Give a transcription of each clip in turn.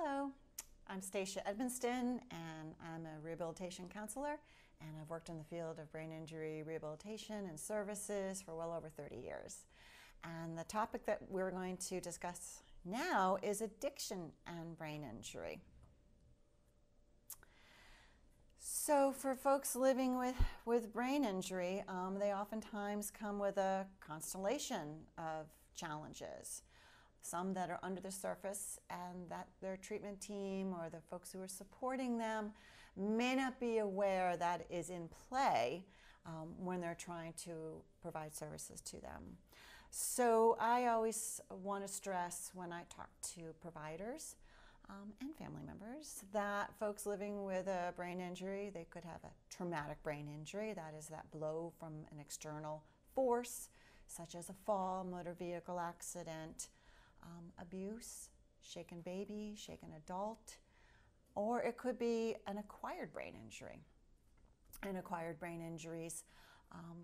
Hello, I'm Stacia Edmonston, and I'm a rehabilitation counselor, and I've worked in the field of brain injury rehabilitation and services for well over 30 years. And the topic that we're going to discuss now is addiction and brain injury. So for folks living with brain injury, they oftentimes come with a constellation of challenges. Some that are under the surface and that their treatment team or the folks who are supporting them may not be aware that is in play when they're trying to provide services to them. So I always want to stress when I talk to providers and family members that folks living with a brain injury, they could have a traumatic brain injury, that is that blow from an external force, such as a fall, motor vehicle accident, abuse, shaken baby, shaken adult, or it could be an acquired brain injury. And acquired brain injuries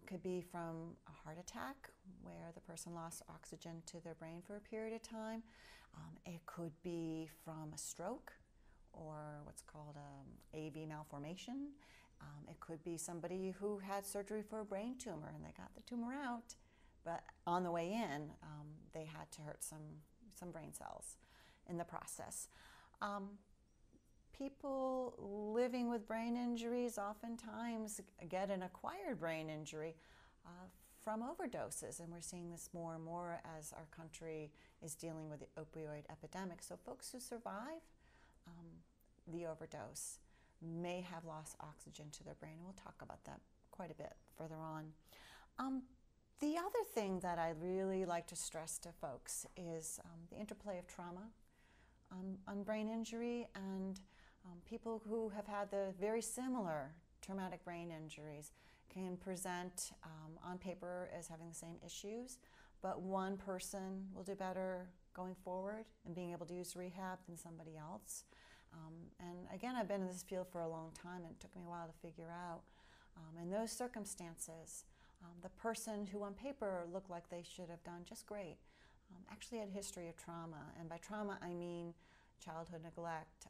could be from a heart attack where the person lost oxygen to their brain for a period of time. It could be from a stroke or what's called AV malformation. It could be somebody who had surgery for a brain tumor and they got the tumor out, but on the way in, they had to hurt some brain cells in the process. People living with brain injuries oftentimes get an acquired brain injury from overdoses, and we're seeing this more and more as our country is dealing with the opioid epidemic. So folks who survive the overdose may have lost oxygen to their brain, and we'll talk about that quite a bit further on. The other thing that I really like to stress to folks is the interplay of trauma on brain injury, and people who have had the very similar traumatic brain injuries can present on paper as having the same issues, but one person will do better going forward and being able to use rehab than somebody else. And again, I've been in this field for a long time, and it took me a while to figure out in those circumstances, the person who on paper looked like they should have done just great actually had a history of trauma. And by trauma, I mean childhood neglect,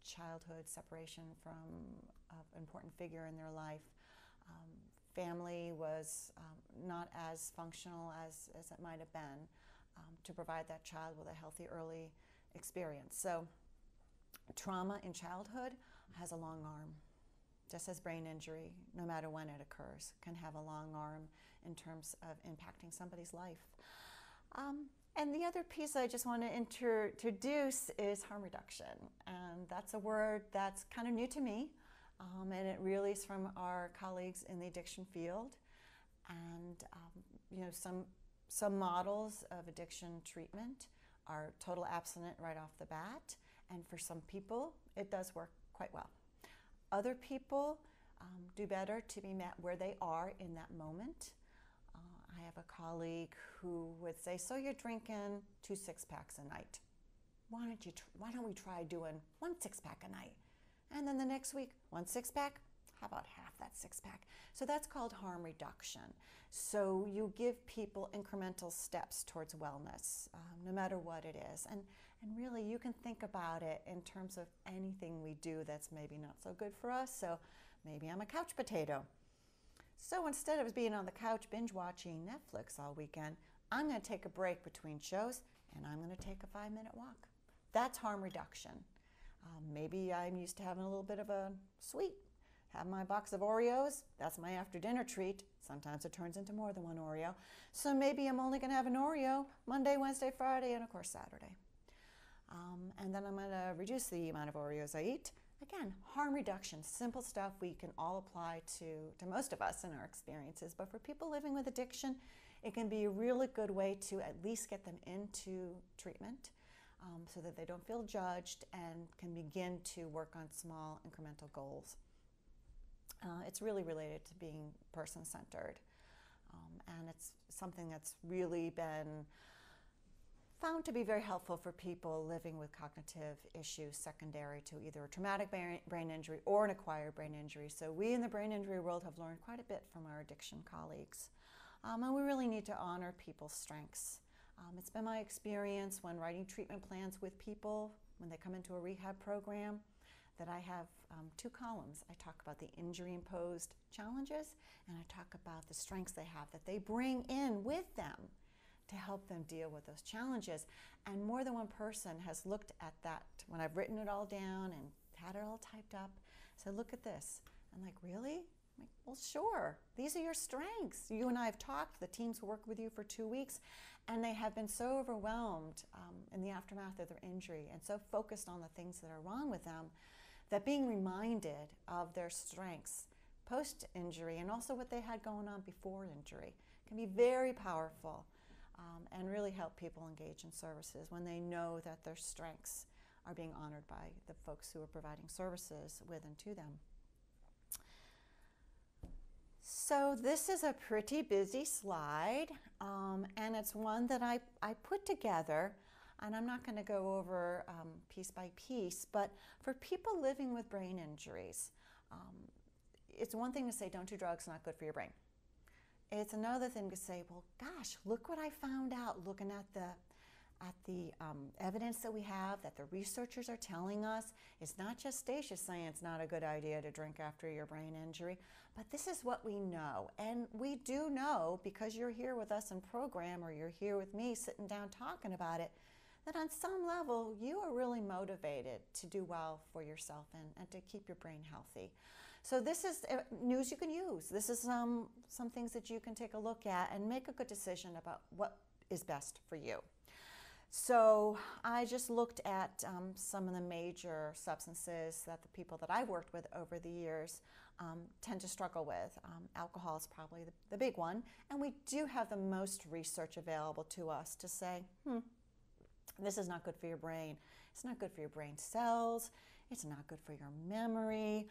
childhood separation from an important figure in their life. Family was not as functional as it might have been to provide that child with a healthy early experience. So trauma in childhood has a long arm. Just as brain injury, no matter when it occurs, can have a long arm in terms of impacting somebody's life. And the other piece I just want to introduce is harm reduction. And that's a word that's kind of new to me. And it really is from our colleagues in the addiction field. And some models of addiction treatment are total abstinent right off the bat. And for some people, it does work quite well. Other people do better to be met where they are in that moment. I have a colleague who would say, so you're drinking 2 6-packs a night. Why don't we try doing 1 6-pack a night? And then the next week, 1 6-pack? How about half that 6-pack? So that's called harm reduction. So you give people incremental steps towards wellness, no matter what it is. And really, you can think about it in terms of anything we do that's maybe not so good for us. So maybe I'm a couch potato. So instead of being on the couch binge watching Netflix all weekend, I'm going to take a break between shows and I'm going to take a 5-minute walk. That's harm reduction. Maybe I'm used to having a little bit of a sweet. Have my box of Oreos, that's my after dinner treat. Sometimes it turns into more than one Oreo. So maybe I'm only going to have an Oreo Monday, Wednesday, Friday, and of course Saturday. And then I'm going to reduce the amount of Oreos I eat. Again, harm reduction, simple stuff we can all apply to most of us in our experiences. But for people living with addiction, it can be a really good way to at least get them into treatment so that they don't feel judged and can begin to work on small incremental goals. It's really related to being person-centered, and it's something that's really been found to be very helpful for people living with cognitive issues secondary to either a traumatic brain injury or an acquired brain injury. So we in the brain injury world have learned quite a bit from our addiction colleagues, and we really need to honor people's strengths. It's been my experience when writing treatment plans with people when they come into a rehab program, that I have 2 columns. I talk about the injury-imposed challenges, and I talk about the strengths they have that they bring in with them to help them deal with those challenges. And more than one person has looked at that when I've written it all down and had it all typed up. So look at this. I'm like, really? I'm like, well, sure. These are your strengths. You and I have talked. The teams work with you for 2 weeks, and they have been so overwhelmed in the aftermath of their injury and so focused on the things that are wrong with them that being reminded of their strengths post-injury and also what they had going on before injury can be very powerful and really help people engage in services when they know that their strengths are being honored by the folks who are providing services with and to them. So this is a pretty busy slide, and it's one that I put together, and I'm not going to go over piece by piece, but for people living with brain injuries, it's one thing to say, don't do drugs, not good for your brain. It's another thing to say, well, gosh, look what I found out looking at the evidence that we have, that the researchers are telling us. It's not just Stacia saying it's not a good idea to drink after your brain injury, but this is what we know. And we do know, because you're here with us in program, or you're here with me sitting down talking about it, that on some level you are really motivated to do well for yourself and to keep your brain healthy. So this is news you can use. This is some things that you can take a look at and make a good decision about what is best for you. So I just looked at some of the major substances that the people that I've worked with over the years tend to struggle with. Alcohol is probably the big one, and we do have the most research available to us to say, this is not good for your brain. It's not good for your brain cells. It's not good for your memory.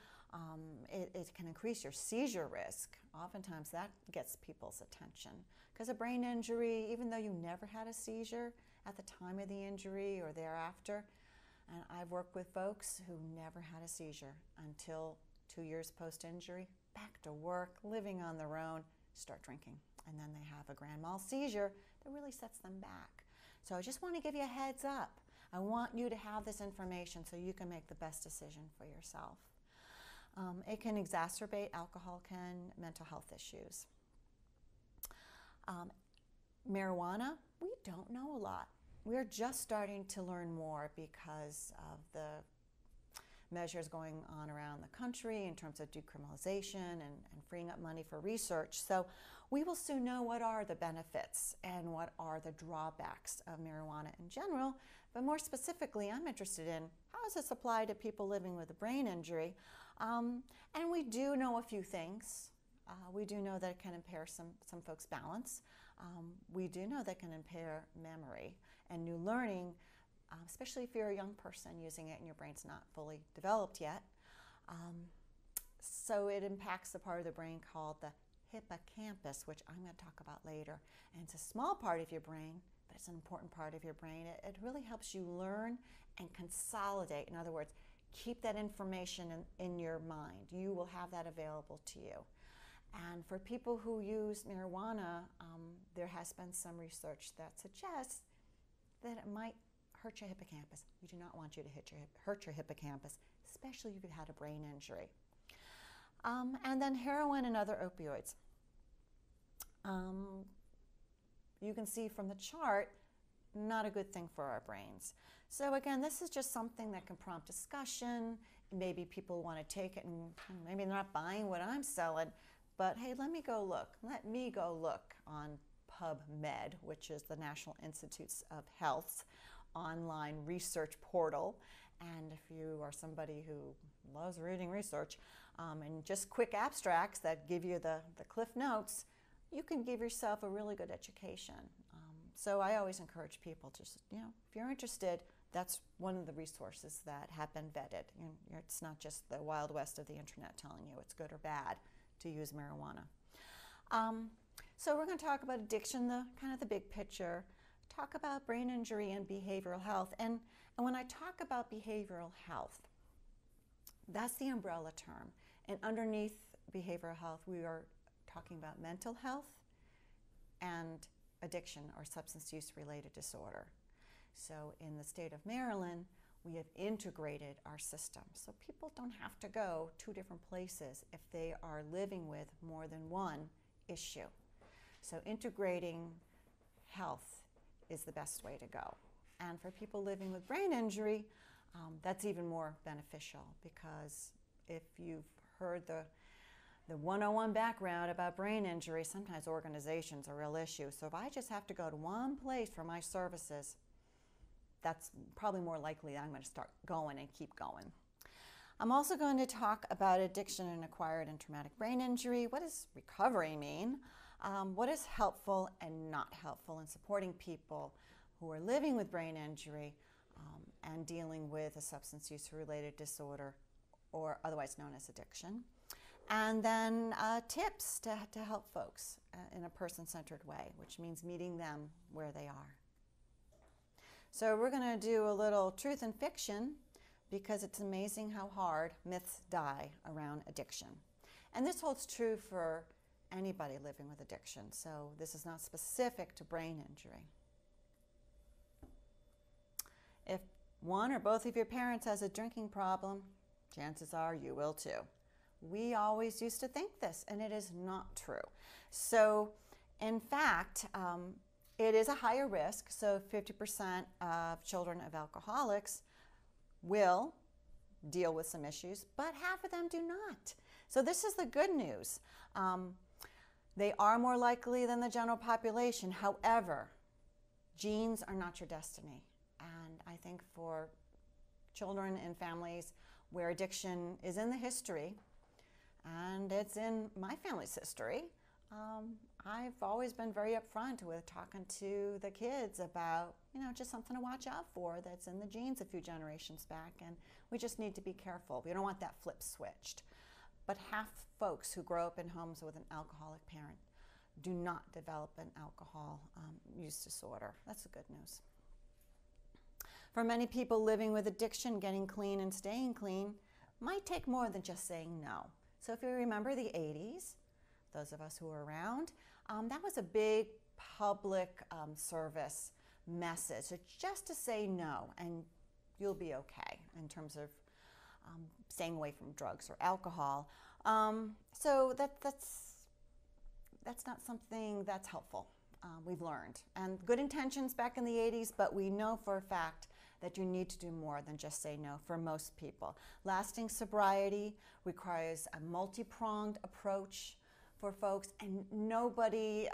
It can increase your seizure risk. Oftentimes that gets people's attention, because a brain injury, even though you never had a seizure at the time of the injury or thereafter, and I've worked with folks who never had a seizure until 2 years post-injury, back to work, living on their own, start drinking, and then they have a grand mal seizure that really sets them back. So I just want to give you a heads up. I want you to have this information so you can make the best decision for yourself. It can exacerbate, alcohol can, mental health issues. Marijuana, we don't know a lot. We're just starting to learn more because of the measures going on around the country in terms of decriminalization and freeing up money for research. So we will soon know what are the benefits and what are the drawbacks of marijuana in general. But more specifically, I'm interested in how does this apply to people living with a brain injury? And we do know a few things. We do know that it can impair some folks' balance. We do know that it can impair memory and new learning, especially if you're a young person using it and your brain's not fully developed yet. So it impacts the part of the brain called the hippocampus, which I'm going to talk about later. And it's a small part of your brain, but it's an important part of your brain. It really helps you learn and consolidate. In other words, keep that information in your mind. You will have that available to you. And for people who use marijuana, there has been some research that suggests that it might hurt your hippocampus. We do not want you to hurt your hippocampus, especially if you've had a brain injury. And then heroin and other opioids. You can see from the chart, not a good thing for our brains. So again, this is just something that can prompt discussion. Maybe people want to take it and maybe they're not buying what I'm selling, but hey, let me go look. Let me go look on PubMed, which is the National Institutes of Health's online research portal. And if you are somebody who loves reading research and just quick abstracts that give you the cliff notes, you can give yourself a really good education. So I always encourage people to, if you're interested, that's one of the resources that have been vetted. It's not just the Wild West of the internet telling you it's good or bad to use marijuana. So we're going to talk about addiction, kind of the big picture, talk about brain injury and behavioral health. And when I talk about behavioral health, that's the umbrella term. And underneath behavioral health, we are talking about mental health and addiction or substance use related disorder. So in the state of Maryland, we have integrated our system. So people don't have to go 2 different places if they are living with more than one issue. So integrating health is the best way to go. And for people living with brain injury, that's even more beneficial, because if you've heard the 101 background about brain injury, sometimes organization's a real issue. So if I just have to go to one place for my services, that's probably more likely that I'm going to start going and keep going. I'm also going to talk about addiction and acquired and traumatic brain injury. What does recovery mean? What is helpful and not helpful in supporting people who are living with brain injury and dealing with a substance use related disorder, or otherwise known as addiction. And then tips to help folks in a person-centered way, which means meeting them where they are. So we're going to do a little truth and fiction, because it's amazing how hard myths die around addiction. And this holds true for anybody living with addiction, so this is not specific to brain injury. If one or both of your parents has a drinking problem, chances are you will too. We always used to think this, and it is not true. So, in fact, it is a higher risk. So 50% of children of alcoholics will deal with some issues, but half of them do not. So this is the good news. They are more likely than the general population. However, genes are not your destiny. And I think for children in families where addiction is in the history, and it's in my family's history, I've always been very upfront with talking to the kids about, just something to watch out for that's in the genes a few generations back, and we just need to be careful. We don't want that flip switched. But half folks who grow up in homes with an alcoholic parent do not develop an alcohol use disorder. That's the good news. For many people living with addiction, getting clean and staying clean might take more than just saying no. So if you remember the 80s, those of us who were around, that was a big public service message. So just to say no, and you'll be okay in terms of staying away from drugs or alcohol. So that's not something that's helpful. We've learned. And good intentions back in the 80s, but we know for a fact that you need to do more than just say no for most people. Lasting sobriety requires a multi-pronged approach for folks, and nobody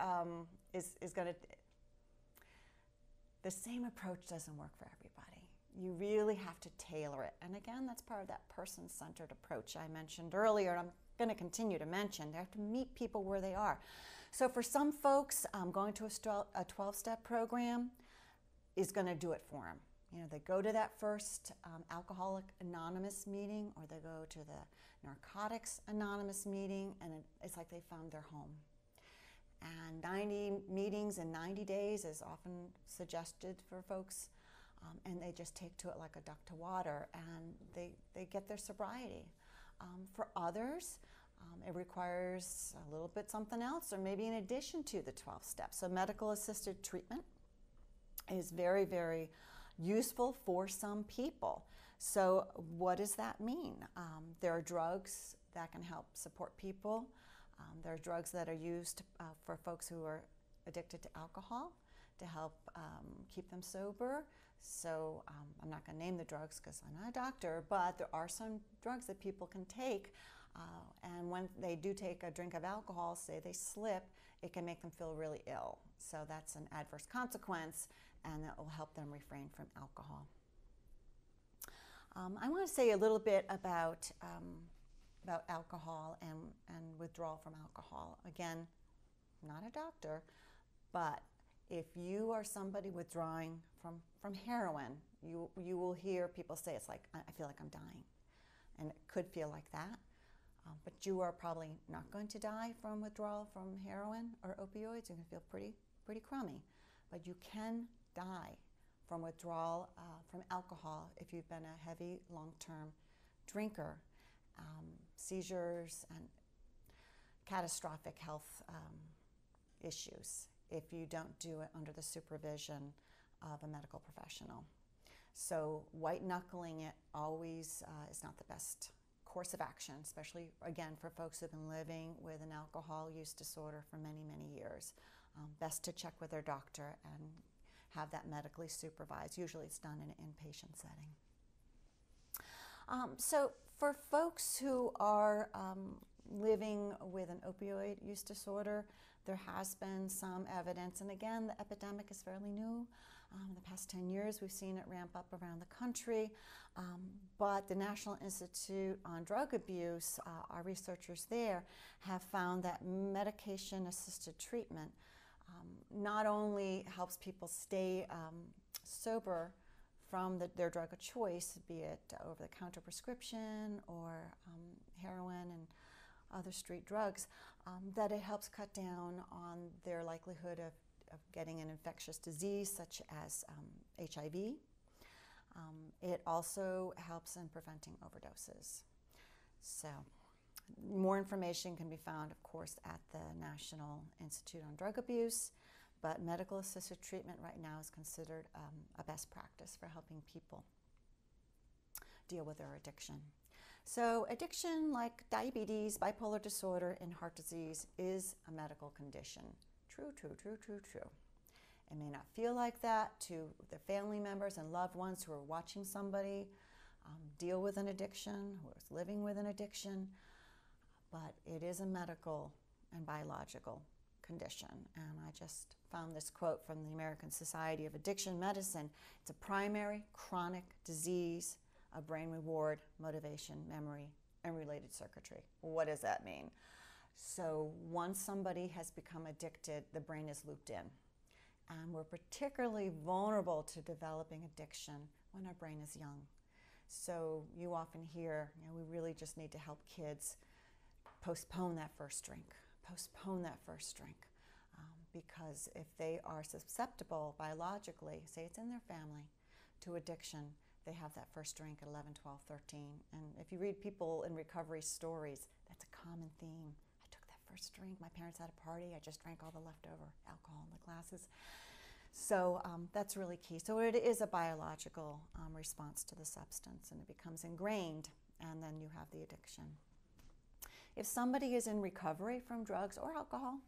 is going to... The same approach doesn't work for everybody. You really have to tailor it. And again, that's part of that person-centered approach I mentioned earlier, and I'm going to continue to mention. They have to meet people where they are. So for some folks, going to a 12-step program is going to do it for them. They go to that first Alcoholics Anonymous meeting, or they go to the Narcotics Anonymous meeting, and it's like they found their home. And 90 meetings in 90 days is often suggested for folks, and they just take to it like a duck to water, and they get their sobriety. For others, it requires a little bit something else, or maybe in addition to the 12 steps. So medical assisted treatment is very, very useful for some people. So what does that mean? There are drugs that can help support people. There are drugs that are used for folks who are addicted to alcohol to help keep them sober. So I'm not going to name the drugs because I'm not a doctor, but there are some drugs that people can take. And when they do take a drink of alcohol, say they slip, it can make them feel really ill. So that's an adverse consequence, and that will help them refrain from alcohol. I want to say a little bit about alcohol and withdrawal from alcohol. Again, not a doctor, but if you are somebody withdrawing from heroin, you will hear people say, it's like, I feel like I'm dying. And it could feel like that. But you are probably not going to die from withdrawal from heroin or opioids. You're going to feel pretty crummy. But you can die from withdrawal from alcohol if you've been a heavy, long-term drinker. Seizures and catastrophic health issues if you don't do it under the supervision of a medical professional. So white knuckling it always is not the best course of action, especially, again, for folks who've been living with an alcohol use disorder for many, many years. Best to check with their doctor and have that medically supervised. Usually it's done in an inpatient setting. So for folks who are living with an opioid use disorder, there has been some evidence, and again, the epidemic is fairly new. In the past 10 years, we've seen it ramp up around the country, but the National Institute on Drug Abuse, our researchers there have found that medication-assisted treatment not only helps people stay sober from their drug of choice, be it over-the-counter prescription or heroin and other street drugs, that it helps cut down on their likelihood of getting an infectious disease such as HIV. It also helps in preventing overdoses. So more information can be found, of course, at the National Institute on Drug Abuse, but medical assisted treatment right now is considered a best practice for helping people deal with their addiction. So addiction, like diabetes, bipolar disorder, and heart disease, is a medical condition. True, true, true, true, true. It may not feel like that to the family members and loved ones who are watching somebody deal with an addiction, who is living with an addiction, but it is a medical and biological condition. And I just found this quote from the American Society of Addiction Medicine. It's a primary chronic disease of brain reward, motivation, memory, and related circuitry. What does that mean? So once somebody has become addicted, the brain is looped in. And we're particularly vulnerable to developing addiction when our brain is young. So you often hear, we really just need to help kids postpone that first drink, because if they are susceptible biologically, say it's in their family, to addiction, they have that first drink at 11, 12, 13. And if you read people in recovery stories, that's a common theme. I took that first drink, my parents had a party, I just drank all the leftover alcohol in the glasses. So that's really key. So it is a biological response to the substance, and it becomes ingrained, and then you have the addiction. If somebody is in recovery from drugs or alcohol,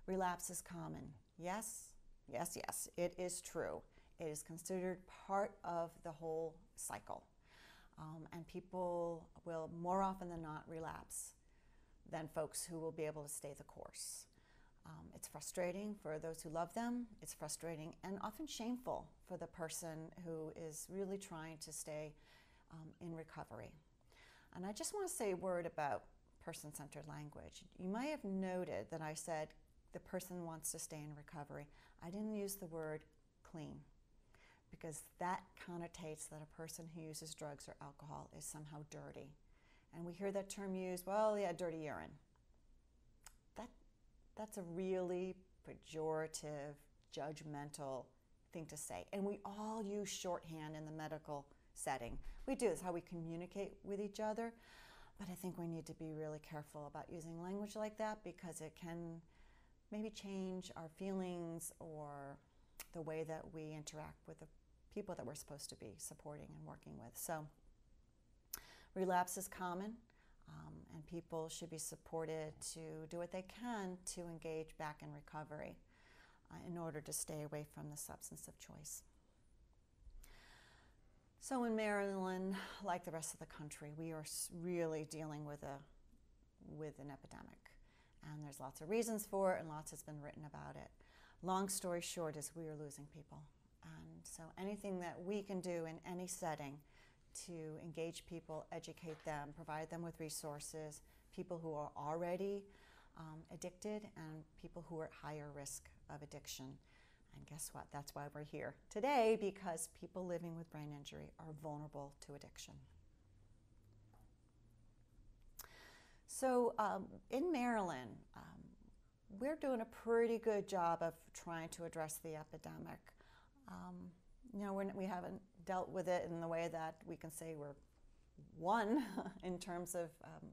relapse is common. Yes, yes, yes, it is true. It is considered part of the whole cycle. And people will more often than not relapse than folks who will be able to stay the course. It's frustrating for those who love them. It's frustrating and often shameful for the person who is really trying to stay in recovery. And I just want to say a word about person-centered language. You might have noted that I said the person wants to stay in recovery. I didn't use the word clean, because that connotates that a person who uses drugs or alcohol is somehow dirty. And we hear that term used, well, yeah, dirty urine. That's a really pejorative, judgmental thing to say. And we all use shorthand in the medical setting. We do, it's how we communicate with each other. But I think we need to be really careful about using language like that, because it can maybe change our feelings or the way that we interact with the people that we're supposed to be supporting and working with. So relapse is common, and people should be supported to do what they can to engage back in recovery in order to stay away from the substance of choice. So in Maryland, like the rest of the country, we are really dealing with an epidemic. And there's lots of reasons for it, and lots has been written about it. Long story short is we are losing people. And so anything that we can do in any setting to engage people, educate them, provide them with resources, people who are already addicted and people who are at higher risk of addiction. And guess what? That's why we're here today, because people living with brain injury are vulnerable to addiction. So in Maryland, we're doing a pretty good job of trying to address the epidemic. We haven't dealt with it in the way that we can say we're one in terms of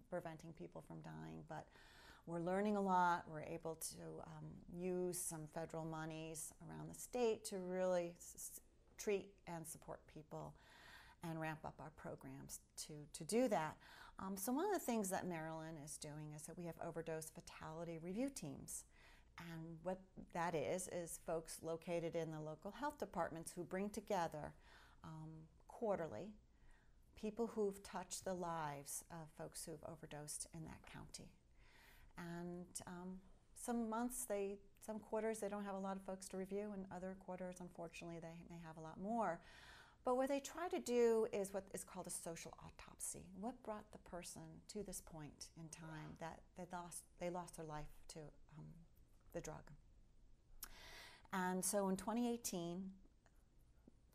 preventing people from dying, but we're learning a lot. We're able to use some federal monies around the state to really treat and support people and ramp up our programs to do that. So one of the things that Maryland is doing is that we have overdose fatality review teams. And what that is folks located in the local health departments who bring together quarterly people who've touched the lives of folks who've overdosed in that county. And some quarters they don't have a lot of folks to review, and other quarters, unfortunately, they may have a lot more. But what they try to do is what is called a social autopsy. What brought the person to this point in time that they lost their life to the drug? And so in 2018,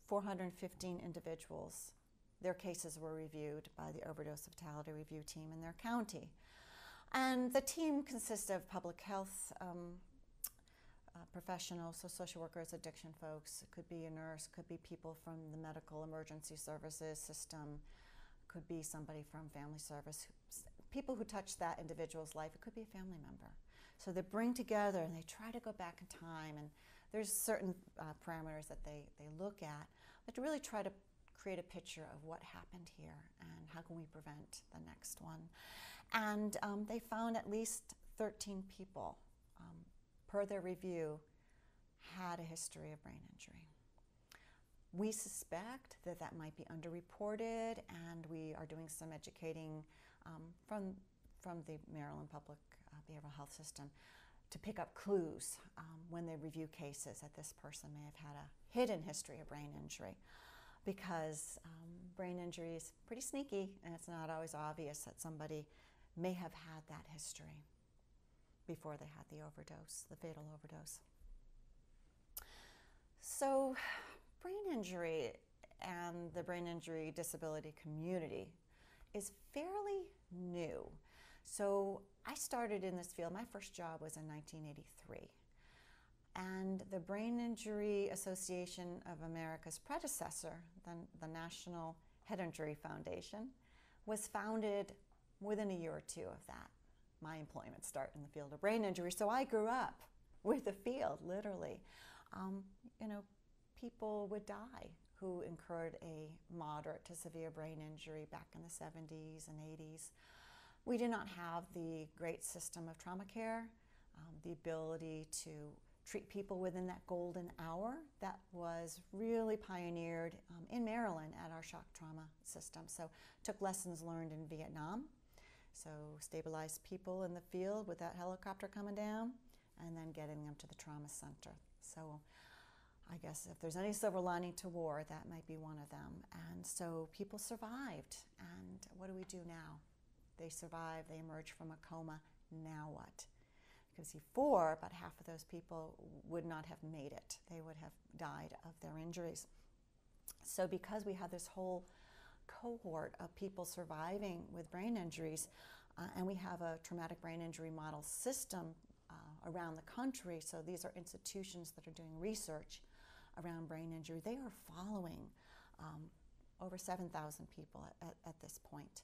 415 individuals, their cases were reviewed by the Overdose Fatality Review Team in their county. And the team consists of public health professionals, so social workers, addiction folks. It could be a nurse, could be people from the medical emergency services system, could be somebody from family service, people who touch that individual's life. It could be a family member. So they bring together and they try to go back in time, and there's certain parameters that they look at, but to really try to create a picture of what happened here and how can we prevent the next one. And they found at least 13 people per their review had a history of brain injury. We suspect that that might be underreported, and we are doing some educating from the Maryland Public Behavioral Health System to pick up clues when they review cases that this person may have had a hidden history of brain injury, because brain injury is pretty sneaky, and it's not always obvious that somebody may have had that history before they had the overdose, the fatal overdose. So brain injury and the brain injury disability community is fairly new. So I started in this field, my first job was in 1983. And the Brain Injury Association of America's predecessor, the National Head Injury Foundation, was founded within a year or two of that. My employment start in the field of brain injury. So I grew up with the field, literally. People would die who incurred a moderate to severe brain injury back in the 70s and 80s. We did not have the great system of trauma care, the ability to treat people within that golden hour that was really pioneered in Maryland at our shock trauma system. So took lessons learned in Vietnam. So stabilized people in the field with that helicopter coming down and then getting them to the trauma center. So I guess if there's any silver lining to war, that might be one of them. And so people survived. And what do we do now? They survive, they emerge from a coma, now what? Because before, about half of those people would not have made it. They would have died of their injuries. So because we have this whole cohort of people surviving with brain injuries, and we have a traumatic brain injury model system around the country, so these are institutions that are doing research around brain injury. They are following over 7,000 people at this point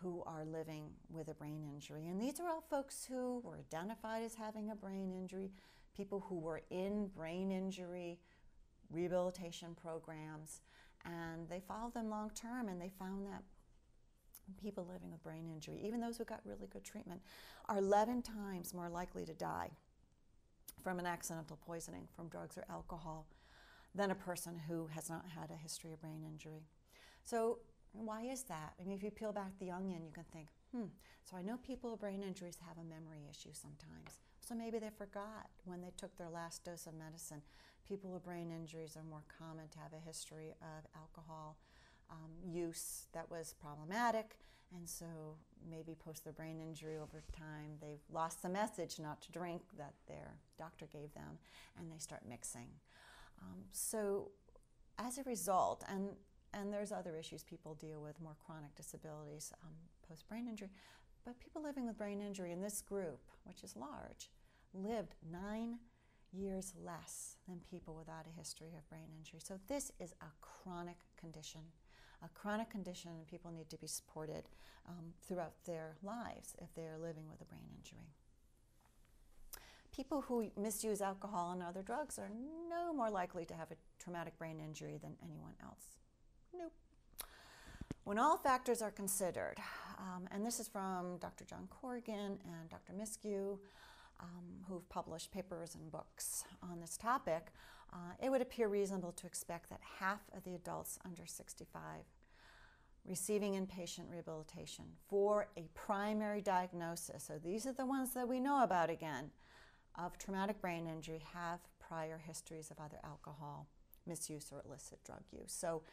who are living with a brain injury. And these are all folks who were identified as having a brain injury, people who were in brain injury rehabilitation programs, and they followed them long term, and they found that people living with brain injury, even those who got really good treatment, are 11 times more likely to die from an accidental poisoning from drugs or alcohol than a person who has not had a history of brain injury. So why is that? I mean, if you peel back the onion, you can think, so I know people with brain injuries have a memory issue sometimes. So maybe they forgot when they took their last dose of medicine. People with brain injuries are more common to have a history of alcohol use that was problematic, and so maybe post their brain injury over time, they've lost the message not to drink that their doctor gave them, and they start mixing. So as a result, and there's other issues people deal with, more chronic disabilities post-brain injury, but people living with brain injury in this group, which is large, lived 9 years less than people without a history of brain injury. So this is a chronic condition, and people need to be supported throughout their lives if they're living with a brain injury. people who misuse alcohol and other drugs are no more likely to have a traumatic brain injury than anyone else. Nope. When all factors are considered, and this is from Dr. John Corrigan and Dr. Miskew, who've published papers and books on this topic, it would appear reasonable to expect that half of the adults under 65 receiving inpatient rehabilitation for a primary diagnosis, so these are the ones that we know about again, of traumatic brain injury have prior histories of either alcohol misuse or illicit drug use. So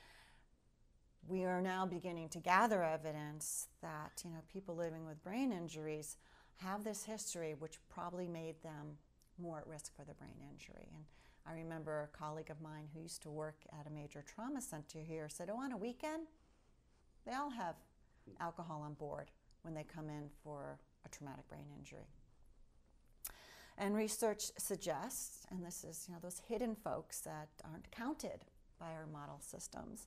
we are now beginning to gather evidence that people living with brain injuries have this history, which probably made them more at risk for the brain injury. And I remember a colleague of mine who used to work at a major trauma center here said, oh, on a weekend, they all have alcohol on board when they come in for a traumatic brain injury. And research suggests, and this is those hidden folks that aren't counted by our model systems,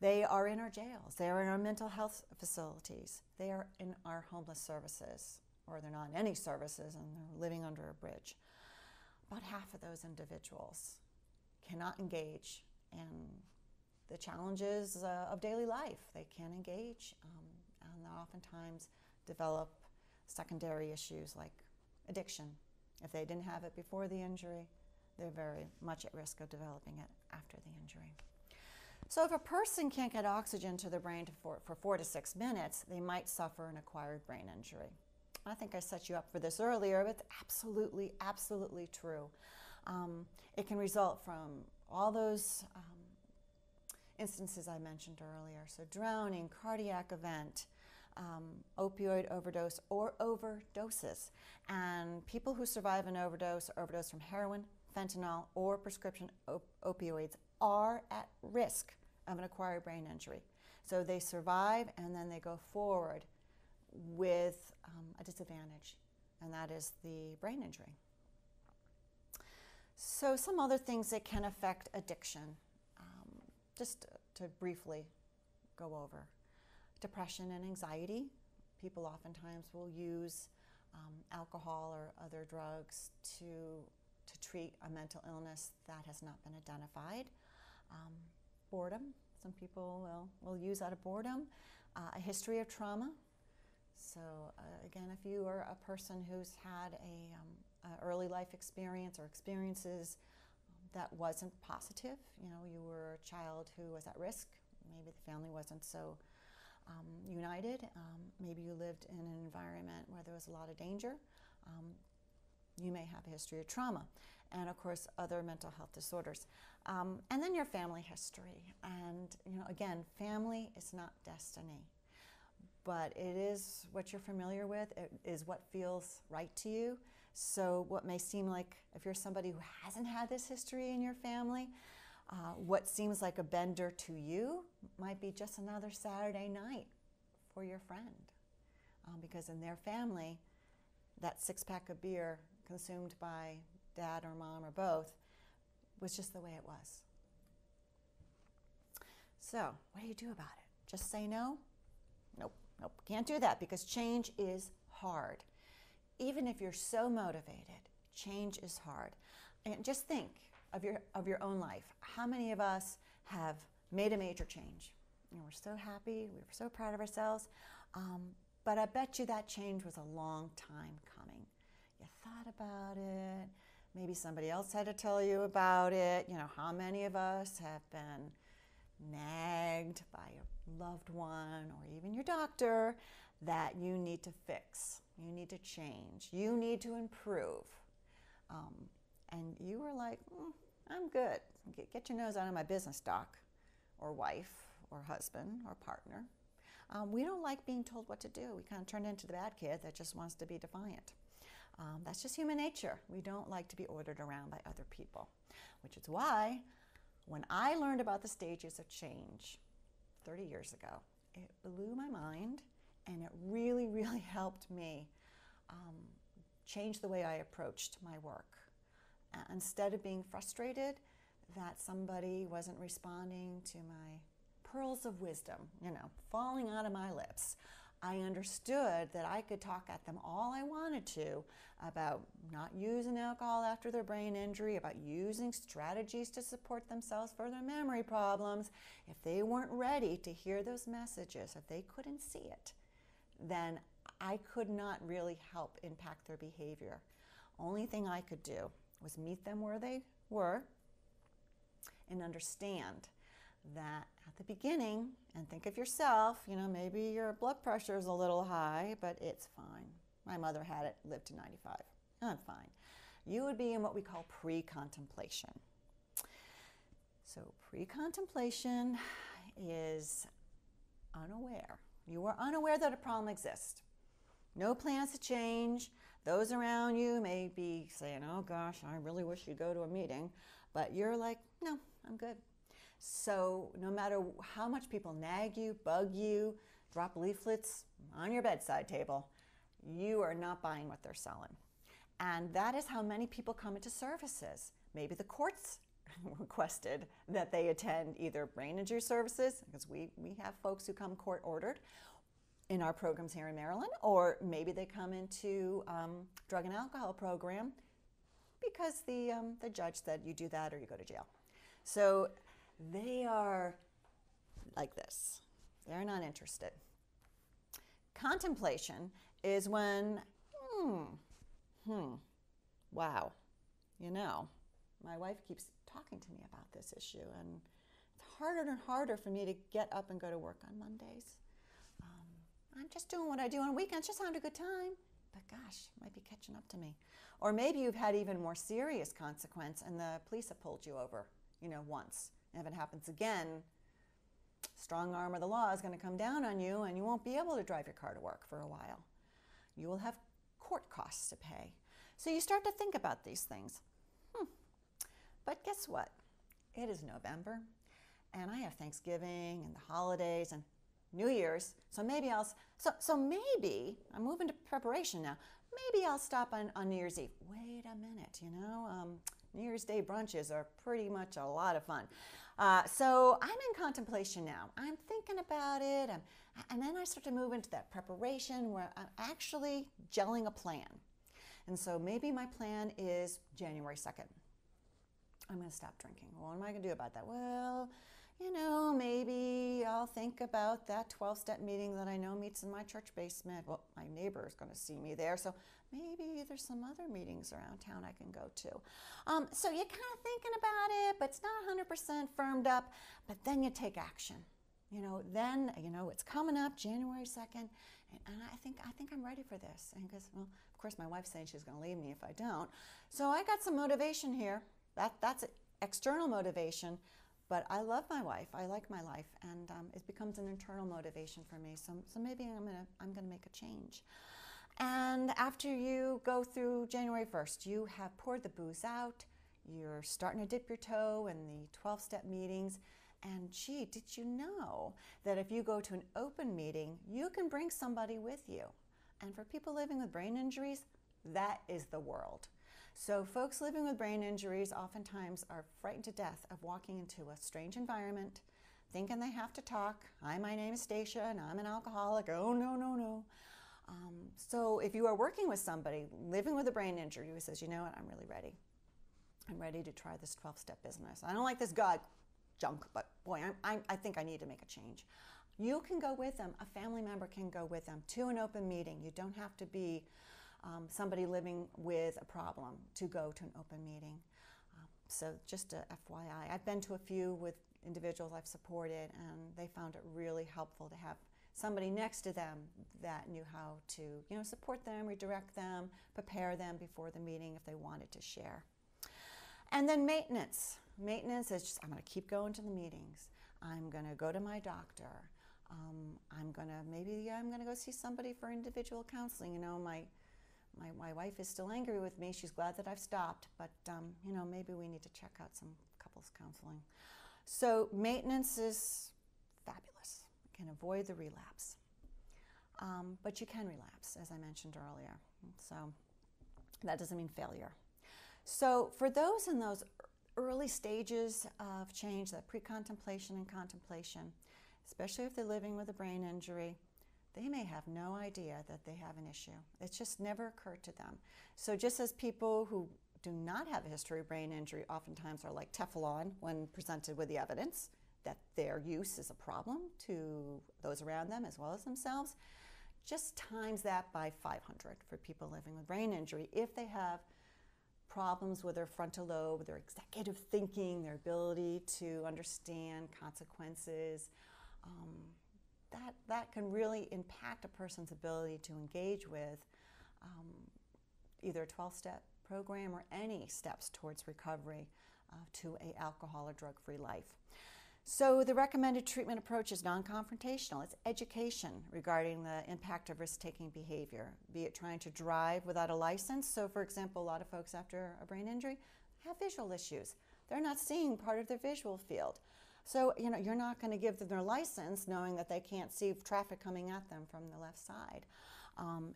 they are in our jails, they are in our mental health facilities, they are in our homeless services, or they're not in any services and they're living under a bridge. About half of those individuals cannot engage in the challenges of daily life. They can't engage and oftentimes develop secondary issues like addiction. If they didn't have it before the injury, they're very much at risk of developing it after the injury. So if a person can't get oxygen to their brain for 4 to 6 minutes, they might suffer an acquired brain injury. I think I set you up for this earlier, but it's absolutely, absolutely true. It can result from all those instances I mentioned earlier. So drowning, cardiac event, opioid overdose, or overdoses. And people who survive an overdose or overdose from heroin, fentanyl, or prescription opioids are at risk of an acquired brain injury. So they survive and then they go forward with a disadvantage, and that is the brain injury. So some other things that can affect addiction, just to briefly go over. Depression and anxiety. People oftentimes will use alcohol or other drugs to treat a mental illness that has not been identified. Boredom. Some people will use out of boredom. A history of trauma. So again, if you are a person who's had a early life experience or experiences that wasn't positive, you were a child who was at risk, maybe the family wasn't so united, maybe you lived in an environment where there was a lot of danger, you may have a history of trauma, and of course other mental health disorders. And then your family history, and again, family is not destiny, but it is what you're familiar with, it is what feels right to you. So what may seem like, if you're somebody who hasn't had this history in your family, what seems like a bender to you might be just another Saturday night for your friend. Because in their family, that 6-pack of beer consumed by dad or mom or both was just the way it was. So what do you do about it? Just say no? Nope, can't do that, because change is hard. Even if you're so motivated, change is hard. And just think of your own life. How many of us have made a major change? We're so happy, we're so proud of ourselves, but I bet you that change was a long time coming. You thought about it, maybe somebody else had to tell you about it. How many of us have been nagged by a loved one or even your doctor that you need to fix, you need to change, you need to improve. And you were like, I'm good. Get your nose out of my business, doc, or wife, or husband, or partner. We don't like being told what to do. We kind of turn into the bad kid that just wants to be defiant. That's just human nature. We don't like to be ordered around by other people, which is why when I learned about the stages of change 30 years ago, it blew my mind, and it really, really helped me change the way I approached my work. Instead of being frustrated that somebody wasn't responding to my pearls of wisdom, falling out of my lips, I understood that I could talk at them all I wanted to about not using alcohol after their brain injury, about using strategies to support themselves for their memory problems. If they weren't ready to hear those messages, if they couldn't see it, then I could not really help impact their behavior. Only thing I could do was meet them where they were and understand that at the beginning, and think of yourself, maybe your blood pressure is a little high, but it's fine. My mother had it, lived to 95. I'm fine. You would be in what we call pre-contemplation. So pre-contemplation is unaware. You are unaware that a problem exists. No plans to change. Those around you may be saying, oh gosh, I really wish you'd go to a meeting. But you're like, no, I'm good. So no matter how much people nag you, bug you, drop leaflets on your bedside table, you are not buying what they're selling. And that is how many people come into services. Maybe the courts requested that they attend either brain injury services, because we have folks who come court ordered in our programs here in Maryland, or maybe they come into drug and alcohol program because the judge said you do that or you go to jail. So they are like this. They're not interested. Contemplation is when, wow, my wife keeps talking to me about this issue, and it's harder and harder for me to get up and go to work on Mondays. I'm just doing what I do on weekends, just having a good time. But gosh, it might be catching up to me. Or maybe you've had even more serious consequence and the police have pulled you over, once. And if it happens again, strong arm of the law is going to come down on you and you won't be able to drive your car to work for a while. You will have court costs to pay. So you start to think about these things. But guess what? It is November and I have Thanksgiving and the holidays and New Year's, so maybe maybe I'm moving to preparation now. Maybe I'll stop on New Year's Eve. Wait a minute, New Year's Day brunches are pretty much a lot of fun. So I'm in contemplation now. I'm thinking about it, and then I start to move into that preparation where I'm actually gelling a plan. And so maybe my plan is January 2nd. I'm going to stop drinking. Well, what am I going to do about that? Well, maybe I'll think about that 12-step meeting that I know meets in my church basement. Well, my neighbor is going to see me there, so maybe there's some other meetings around town I can go to. So you're kind of thinking about it, but it's not 100% firmed up, but then you take action. Then, it's coming up January 2nd, and I think I'm ready for this. And because, well, of course, my wife's saying she's going to leave me if I don't. So I got some motivation here. That's external motivation. But I love my wife. I like my life, and it becomes an internal motivation for me. So maybe I'm gonna make a change. And after you go through January 1st, you have poured the booze out. You're starting to dip your toe in the 12-step meetings. And gee, did you know that if you go to an open meeting, you can bring somebody with you? And for people living with brain injuries, that is the world. So folks living with brain injuries oftentimes are frightened to death of walking into a strange environment, thinking they have to talk. Hi, my name is Stacia and I'm an alcoholic. Oh, no. So if you are working with somebody living with a brain injury who says, you know what, I'm really ready. I'm ready to try this 12-step business. I don't like this God junk, but boy, I think I need to make a change. You can go with them. A family member can go with them to an open meeting. You don't have to be somebody living with a problem to go to an open meeting. So just a FYI, I've been to a few with individuals I've supported, and they found it really helpful to have somebody next to them that knew how to, support them, redirect them, prepare them before the meeting if they wanted to share. And then maintenance. Maintenance is just, I'm going to keep going to the meetings. I'm going to go to my doctor. I'm going to go see somebody for individual counseling. My wife is still angry with me. She's glad that I've stopped, but maybe we need to check out some couples counseling. So maintenance is fabulous. You can avoid the relapse, but you can relapse, as I mentioned earlier. So that doesn't mean failure. So for those in those early stages of change, that pre-contemplation and contemplation, especially if they're living with a brain injury, they may have no idea that they have an issue. It's just never occurred to them. So just as people who do not have a history of brain injury oftentimes are like Teflon when presented with the evidence that their use is a problem to those around them as well as themselves, just times that by 500 for people living with brain injury. If they have problems with their frontal lobe, their executive thinking, their ability to understand consequences, that can really impact a person's ability to engage with either a 12-step program or any steps towards recovery to an alcohol or drug-free life. So the recommended treatment approach is non-confrontational. It's education regarding the impact of risk-taking behavior, be it trying to drive without a license. So for example, a lot of folks after a brain injury have visual issues. They're not seeing part of their visual field. So you're not going to give them their license knowing that they can't see traffic coming at them from the left side.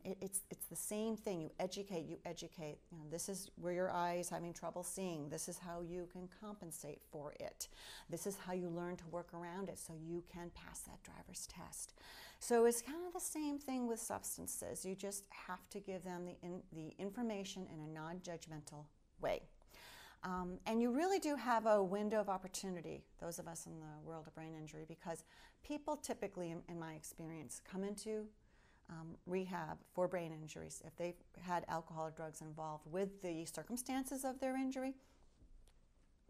It's the same thing. You educate. This is where your eye is having trouble seeing. This is how you can compensate for it. This is how you learn to work around it so you can pass that driver's test. So it's kind of the same thing with substances. You just have to give them the information in a non-judgmental way. And you really do have a window of opportunity, those of us in the world of brain injury, because people typically, in my experience, come into rehab for brain injuries if they've had alcohol or drugs involved with the circumstances of their injury.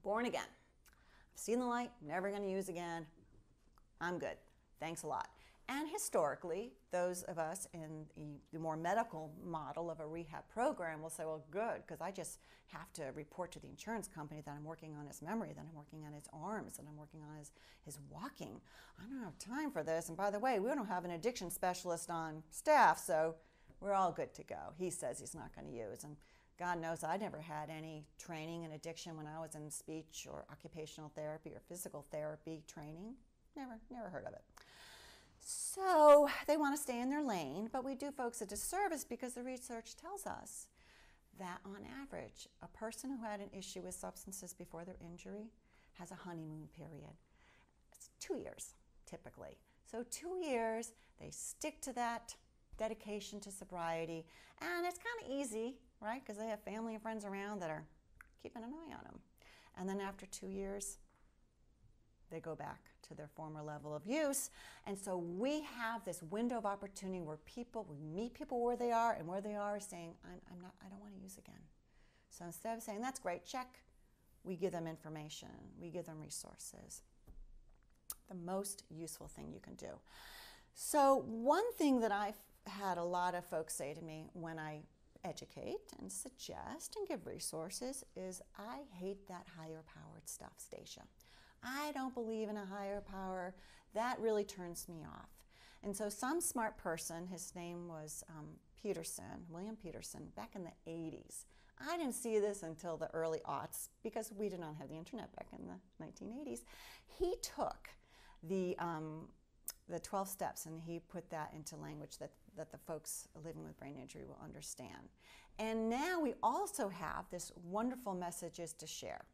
Born again. I've seen the light, never going to use again. I'm good. Thanks a lot. And historically, those of us in the more medical model of a rehab program will say, well, good, because I just have to report to the insurance company that I'm working on his memory, that I'm working on his arms, that I'm working on his walking. I don't have time for this. And by the way, we don't have an addiction specialist on staff, so we're all good to go. He says he's not going to use. And God knows I never had any training in addiction when I was in speech or occupational therapy or physical therapy training. Never heard of it. So they want to stay in their lane, but we do folks a disservice because the research tells us that on average, a person who had an issue with substances before their injury has a honeymoon period. It's 2 years, typically. So 2 years, they stick to that dedication to sobriety, and it's kind of easy, right? Because they have family and friends around that are keeping an eye on them. And then after 2 years, they go back to their former level of use. And so we have this window of opportunity where we meet people where they are, and where they are saying, I don't want to use again. So instead of saying, that's great, check, we give them information, we give them resources. The most useful thing you can do. So one thing that I've had a lot of folks say to me when I educate and suggest and give resources is, I hate that higher powered stuff, Stacia. I don't believe in a higher power. That really turns me off. And so some smart person, his name was William Peterson, back in the 80s. I didn't see this until the early aughts because we did not have the internet back in the 1980s. He took the 12 steps and he put that into language that the folks living with brain injury will understand. And now we also have this wonderful messages to share.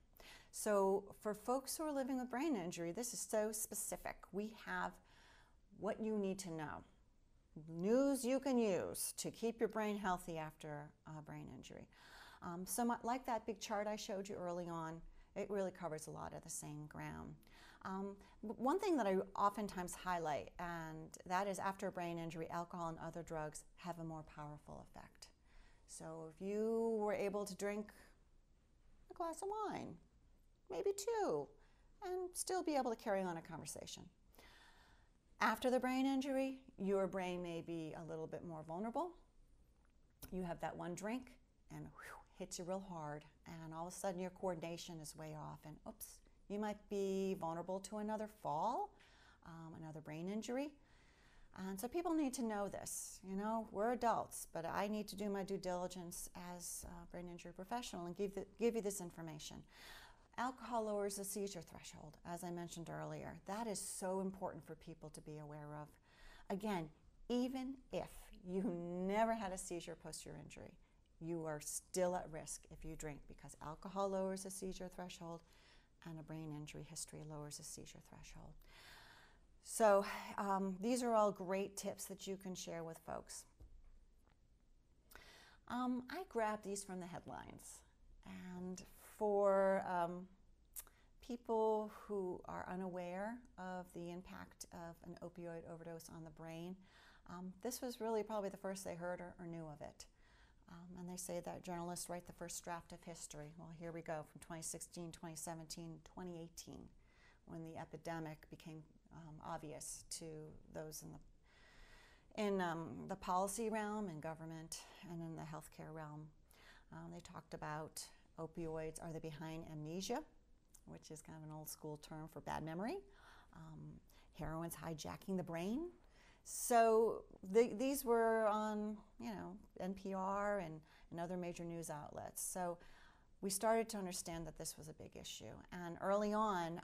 So for folks who are living with brain injury, this is so specific. We have what you need to know. News you can use to keep your brain healthy after a brain injury. Like that big chart I showed you early on, it really covers a lot of the same ground. One thing that I oftentimes highlight, and that is after a brain injury, alcohol and other drugs have a more powerful effect. So if you were able to drink a glass of wine, maybe 2, and still be able to carry on a conversation. After the brain injury, your brain may be a little bit more vulnerable. You have that one drink and hits you real hard, and all of a sudden your coordination is way off, and oops, you might be vulnerable to another fall, another brain injury. And so people need to know this. We're adults, but I need to do my due diligence as a brain injury professional and give you this information. Alcohol lowers the seizure threshold, as I mentioned earlier. That is so important for people to be aware of. Again, even if you never had a seizure post your injury, you are still at risk if you drink, because alcohol lowers the seizure threshold and a brain injury history lowers the seizure threshold. So these are all great tips that you can share with folks. I grabbed these from the headlines, and for people who are unaware of the impact of an opioid overdose on the brain, this was really probably the first they heard or knew of it. And they say that journalists write the first draft of history. Well, here we go from 2016, 2017, 2018, when the epidemic became obvious to those in the policy realm, in government, and in the healthcare realm. They talked about opioids, are they behind amnesia, which is kind of an old school term for bad memory. Heroin's hijacking the brain. So these were on, NPR and other major news outlets. So we started to understand that this was a big issue. And early on,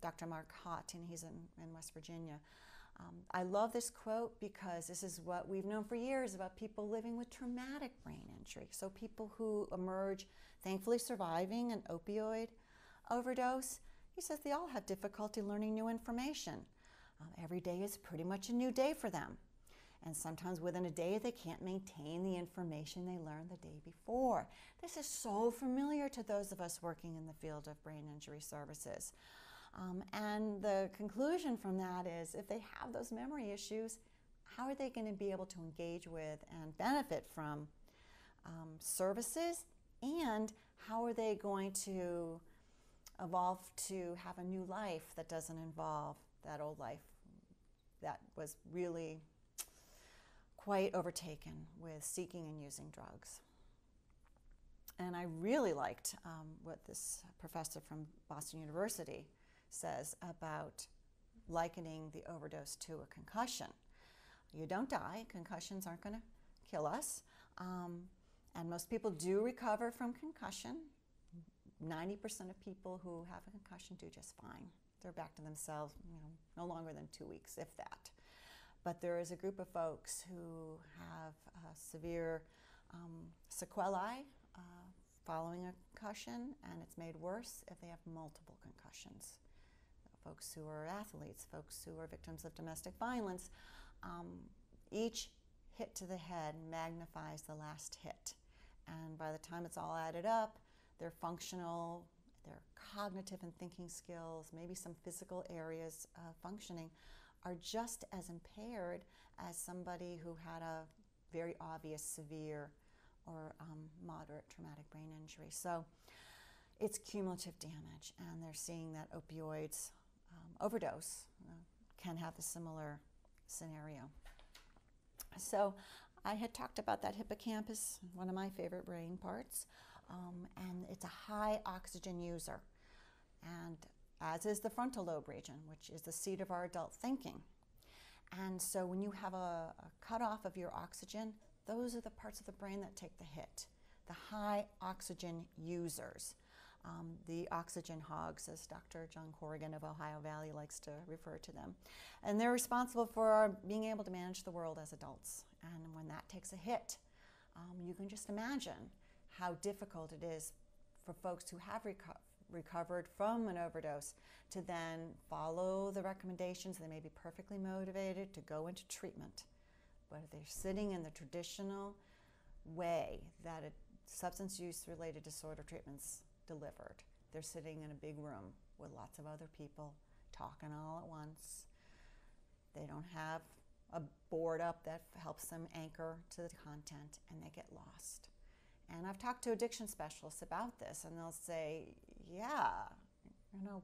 Dr. Mark Hott, and he's in West Virginia, I love this quote because this is what we've known for years about people living with traumatic brain injury. So people who emerge, thankfully surviving an opioid overdose, he says they all have difficulty learning new information. Every day is pretty much a new day for them. And sometimes within a day, they can't maintain the information they learned the day before. This is so familiar to those of us working in the field of brain injury services. And the conclusion from that is if they have those memory issues, how are they going to be able to engage with and benefit from services? And how are they going to evolve to have a new life that doesn't involve that old life that was really quite overtaken with seeking and using drugs? And I really liked what this professor from Boston University says about likening the overdose to a concussion. You don't die. Concussions aren't going to kill us. And most people do recover from concussion. 90% of people who have a concussion do just fine. They're back to themselves, no longer than 2 weeks, if that. But there is a group of folks who have severe sequelae following a concussion, and it's made worse if they have multiple concussions. Folks who are athletes, folks who are victims of domestic violence, each hit to the head magnifies the last hit. And by the time it's all added up, their functional, their cognitive and thinking skills, maybe some physical areas of functioning are just as impaired as somebody who had a very obvious severe or moderate traumatic brain injury. So it's cumulative damage, and they're seeing that opioids overdose can have a similar scenario. So I had talked about that hippocampus, one of my favorite brain parts, and it's a high oxygen user, and as is the frontal lobe region, which is the seat of our adult thinking. And so when you have a cutoff of your oxygen, those are the parts of the brain that take the hit, the high oxygen users. The oxygen hogs, as Dr. John Corrigan of Ohio Valley likes to refer to them. And they're responsible for being able to manage the world as adults. And when that takes a hit, you can just imagine how difficult it is for folks who have recovered from an overdose to then follow the recommendations. They may be perfectly motivated to go into treatment, but if they're sitting in the traditional way that a substance use related disorder treatment's delivered, they're sitting in a big room with lots of other people talking all at once. They don't have a board up that helps them anchor to the content, and they get lost. And I've talked to addiction specialists about this, and they'll say, yeah,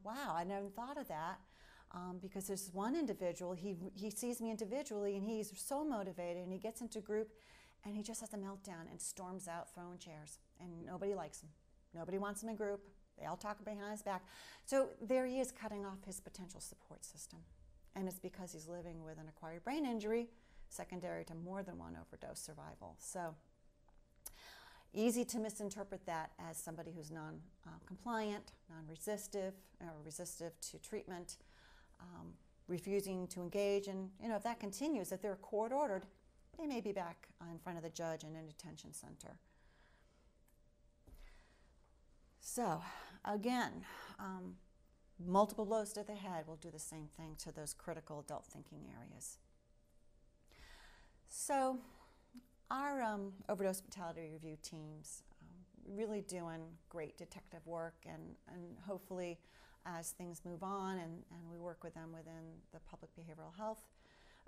wow, I never thought of that. Because there's one individual, he sees me individually, and he's so motivated, and he gets into group, and he just has a meltdown and storms out throwing chairs, and nobody likes him. Nobody wants him in group. They all talk behind his back. So there he is cutting off his potential support system. And it's because he's living with an acquired brain injury secondary to more than one overdose survival. So easy to misinterpret that as somebody who's non-compliant, non-resistive, or resistive to treatment, refusing to engage. And if that continues, if they're court-ordered, they may be back in front of the judge in a detention center. So again, multiple blows to the head will do the same thing to those critical adult thinking areas. So our overdose fatality review teams really doing great detective work, and hopefully as things move on and we work with them within the public behavioral health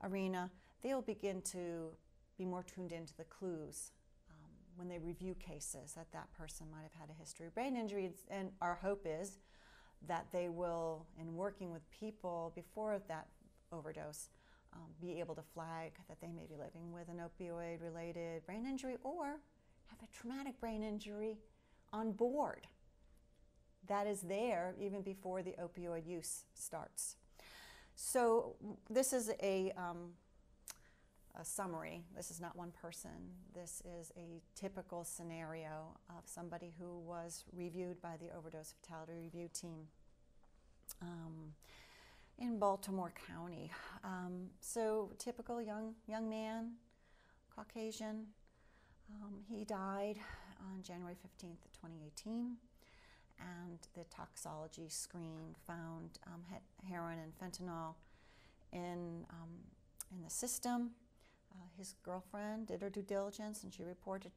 arena, they'll begin to be more tuned into the clues when they review cases that person might have had a history of brain injury. And our hope is that they will, in working with people before that overdose, be able to flag that they may be living with an opioid-related brain injury or have a traumatic brain injury on board that is there even before the opioid use starts. So this is a summary. This is not one person. This is a typical scenario of somebody who was reviewed by the overdose fatality review team in Baltimore County. So typical young man, Caucasian. He died on January 15th, 2018, and the toxology screen found heroin and fentanyl in the system. His girlfriend did her due diligence and she reported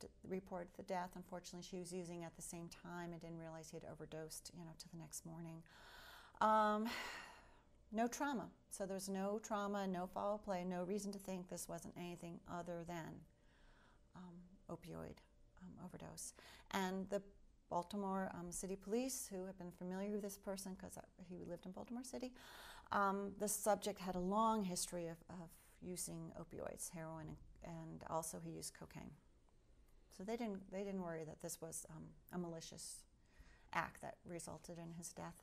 the death. Unfortunately, she was using at the same time and didn't realize he had overdosed, to the next morning. No trauma. So there's no trauma, no foul play, no reason to think this wasn't anything other than opioid overdose. And the Baltimore City Police, who have been familiar with this person because he lived in Baltimore City, the subject had a long history of using opioids, heroin, and also he used cocaine. So they didn't worry that this was a malicious act that resulted in his death.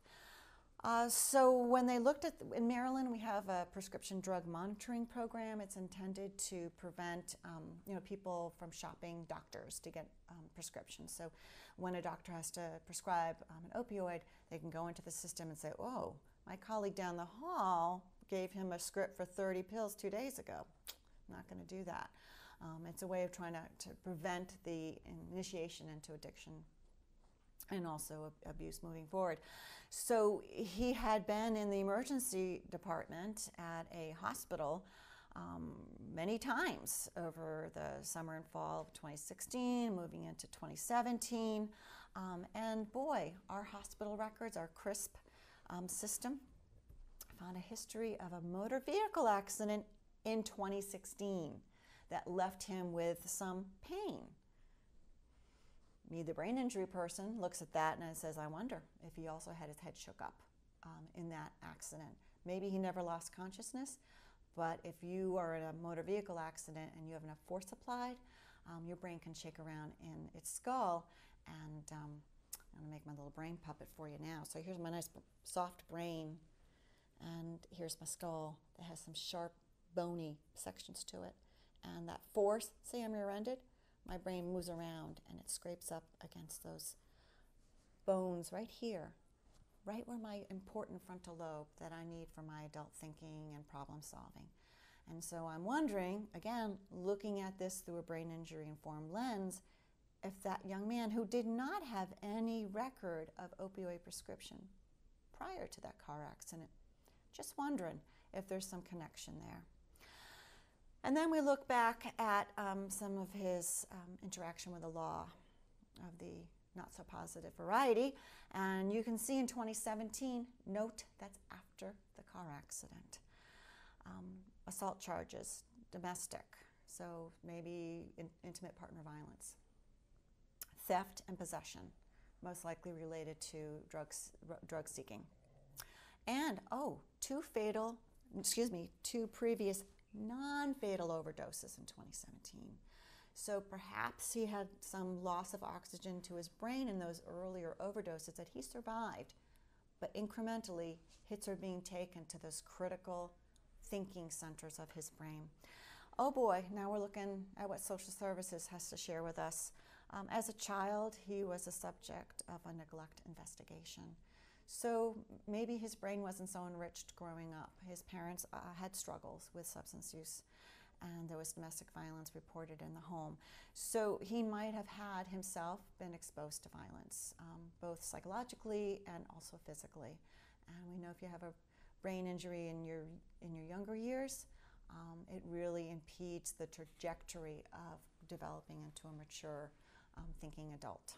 So when they looked in Maryland, we have a prescription drug monitoring program. It's intended to prevent people from shopping doctors to get prescriptions. So when a doctor has to prescribe an opioid, they can go into the system and say, oh, my colleague down the hall gave him a script for 30 pills 2 days ago. I'm not going to do that. It's a way of trying to prevent the initiation into addiction and also abuse moving forward. So he had been in the emergency department at a hospital many times over the summer and fall of 2016, moving into 2017. And boy, our hospital records, our CRISP system, found a history of a motor vehicle accident in 2016 that left him with some pain. Me, the brain injury person, looks at that and says, I wonder if he also had his head shook up in that accident. Maybe he never lost consciousness, but if you are in a motor vehicle accident and you have enough force applied, your brain can shake around in its skull. And I'm going to make my little brain puppet for you now. So here's my nice soft brain, and here's my skull that has some sharp, bony sections to it. And that force, say I'm rear-ended, my brain moves around and it scrapes up against those bones right here, right where my important frontal lobe that I need for my adult thinking and problem solving. And so I'm wondering, again, looking at this through a brain injury informed lens, if that young man who did not have any record of opioid prescription prior to that car accident, just wondering if there's some connection there. And then we look back at some of his interaction with the law of the not so positive variety. And you can see in 2017, note that's after the car accident. Assault charges, domestic, so maybe intimate partner violence. Theft and possession, most likely related to drug seeking. And, two previous non-fatal overdoses in 2017. So perhaps he had some loss of oxygen to his brain in those earlier overdoses that he survived, but incrementally hits are being taken to those critical thinking centers of his brain. Oh boy, now we're looking at what social services has to share with us. As a child, he was a subject of a neglect investigation. So maybe his brain wasn't so enriched growing up. His parents had struggles with substance use, and there was domestic violence reported in the home. So he might have had himself been exposed to violence, both psychologically and also physically. And we know if you have a brain injury in your younger years, it really impedes the trajectory of developing into a mature thinking adult.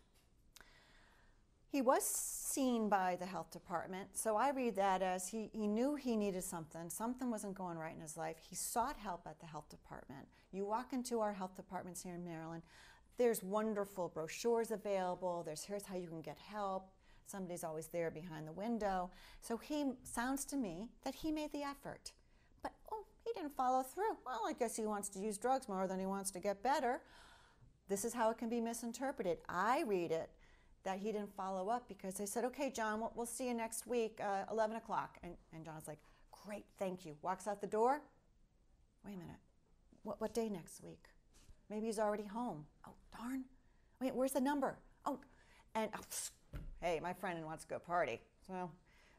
He was seen by the health department, so I read that as he knew he needed something. Something wasn't going right in his life. He sought help at the health department. You walk into our health departments here in Maryland, there's wonderful brochures available. Here's how you can get help. Somebody's always there behind the window. So he sounds to me that he made the effort. But he didn't follow through. Well, I guess he wants to use drugs more than he wants to get better. This is how it can be misinterpreted. I read it that he didn't follow up because they said, okay, John, we'll see you next week, 11 o'clock. And John's like, great, thank you. Walks out the door. Wait a minute. What day next week? Maybe he's already home. Oh, darn. Wait, where's the number? Hey, my friend wants to go party. So,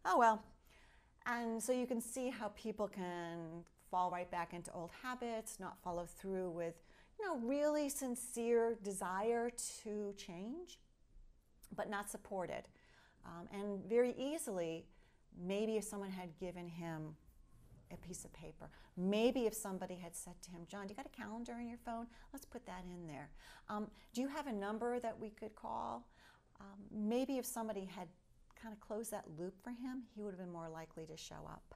oh well. And so you can see how people can fall right back into old habits, not follow through with, really sincere desire to change, but not supported. And very easily, maybe if someone had given him a piece of paper, maybe if somebody had said to him, John, do you got a calendar in your phone? Let's put that in there. Do you have a number that we could call? Maybe if somebody had kind of closed that loop for him, he would have been more likely to show up.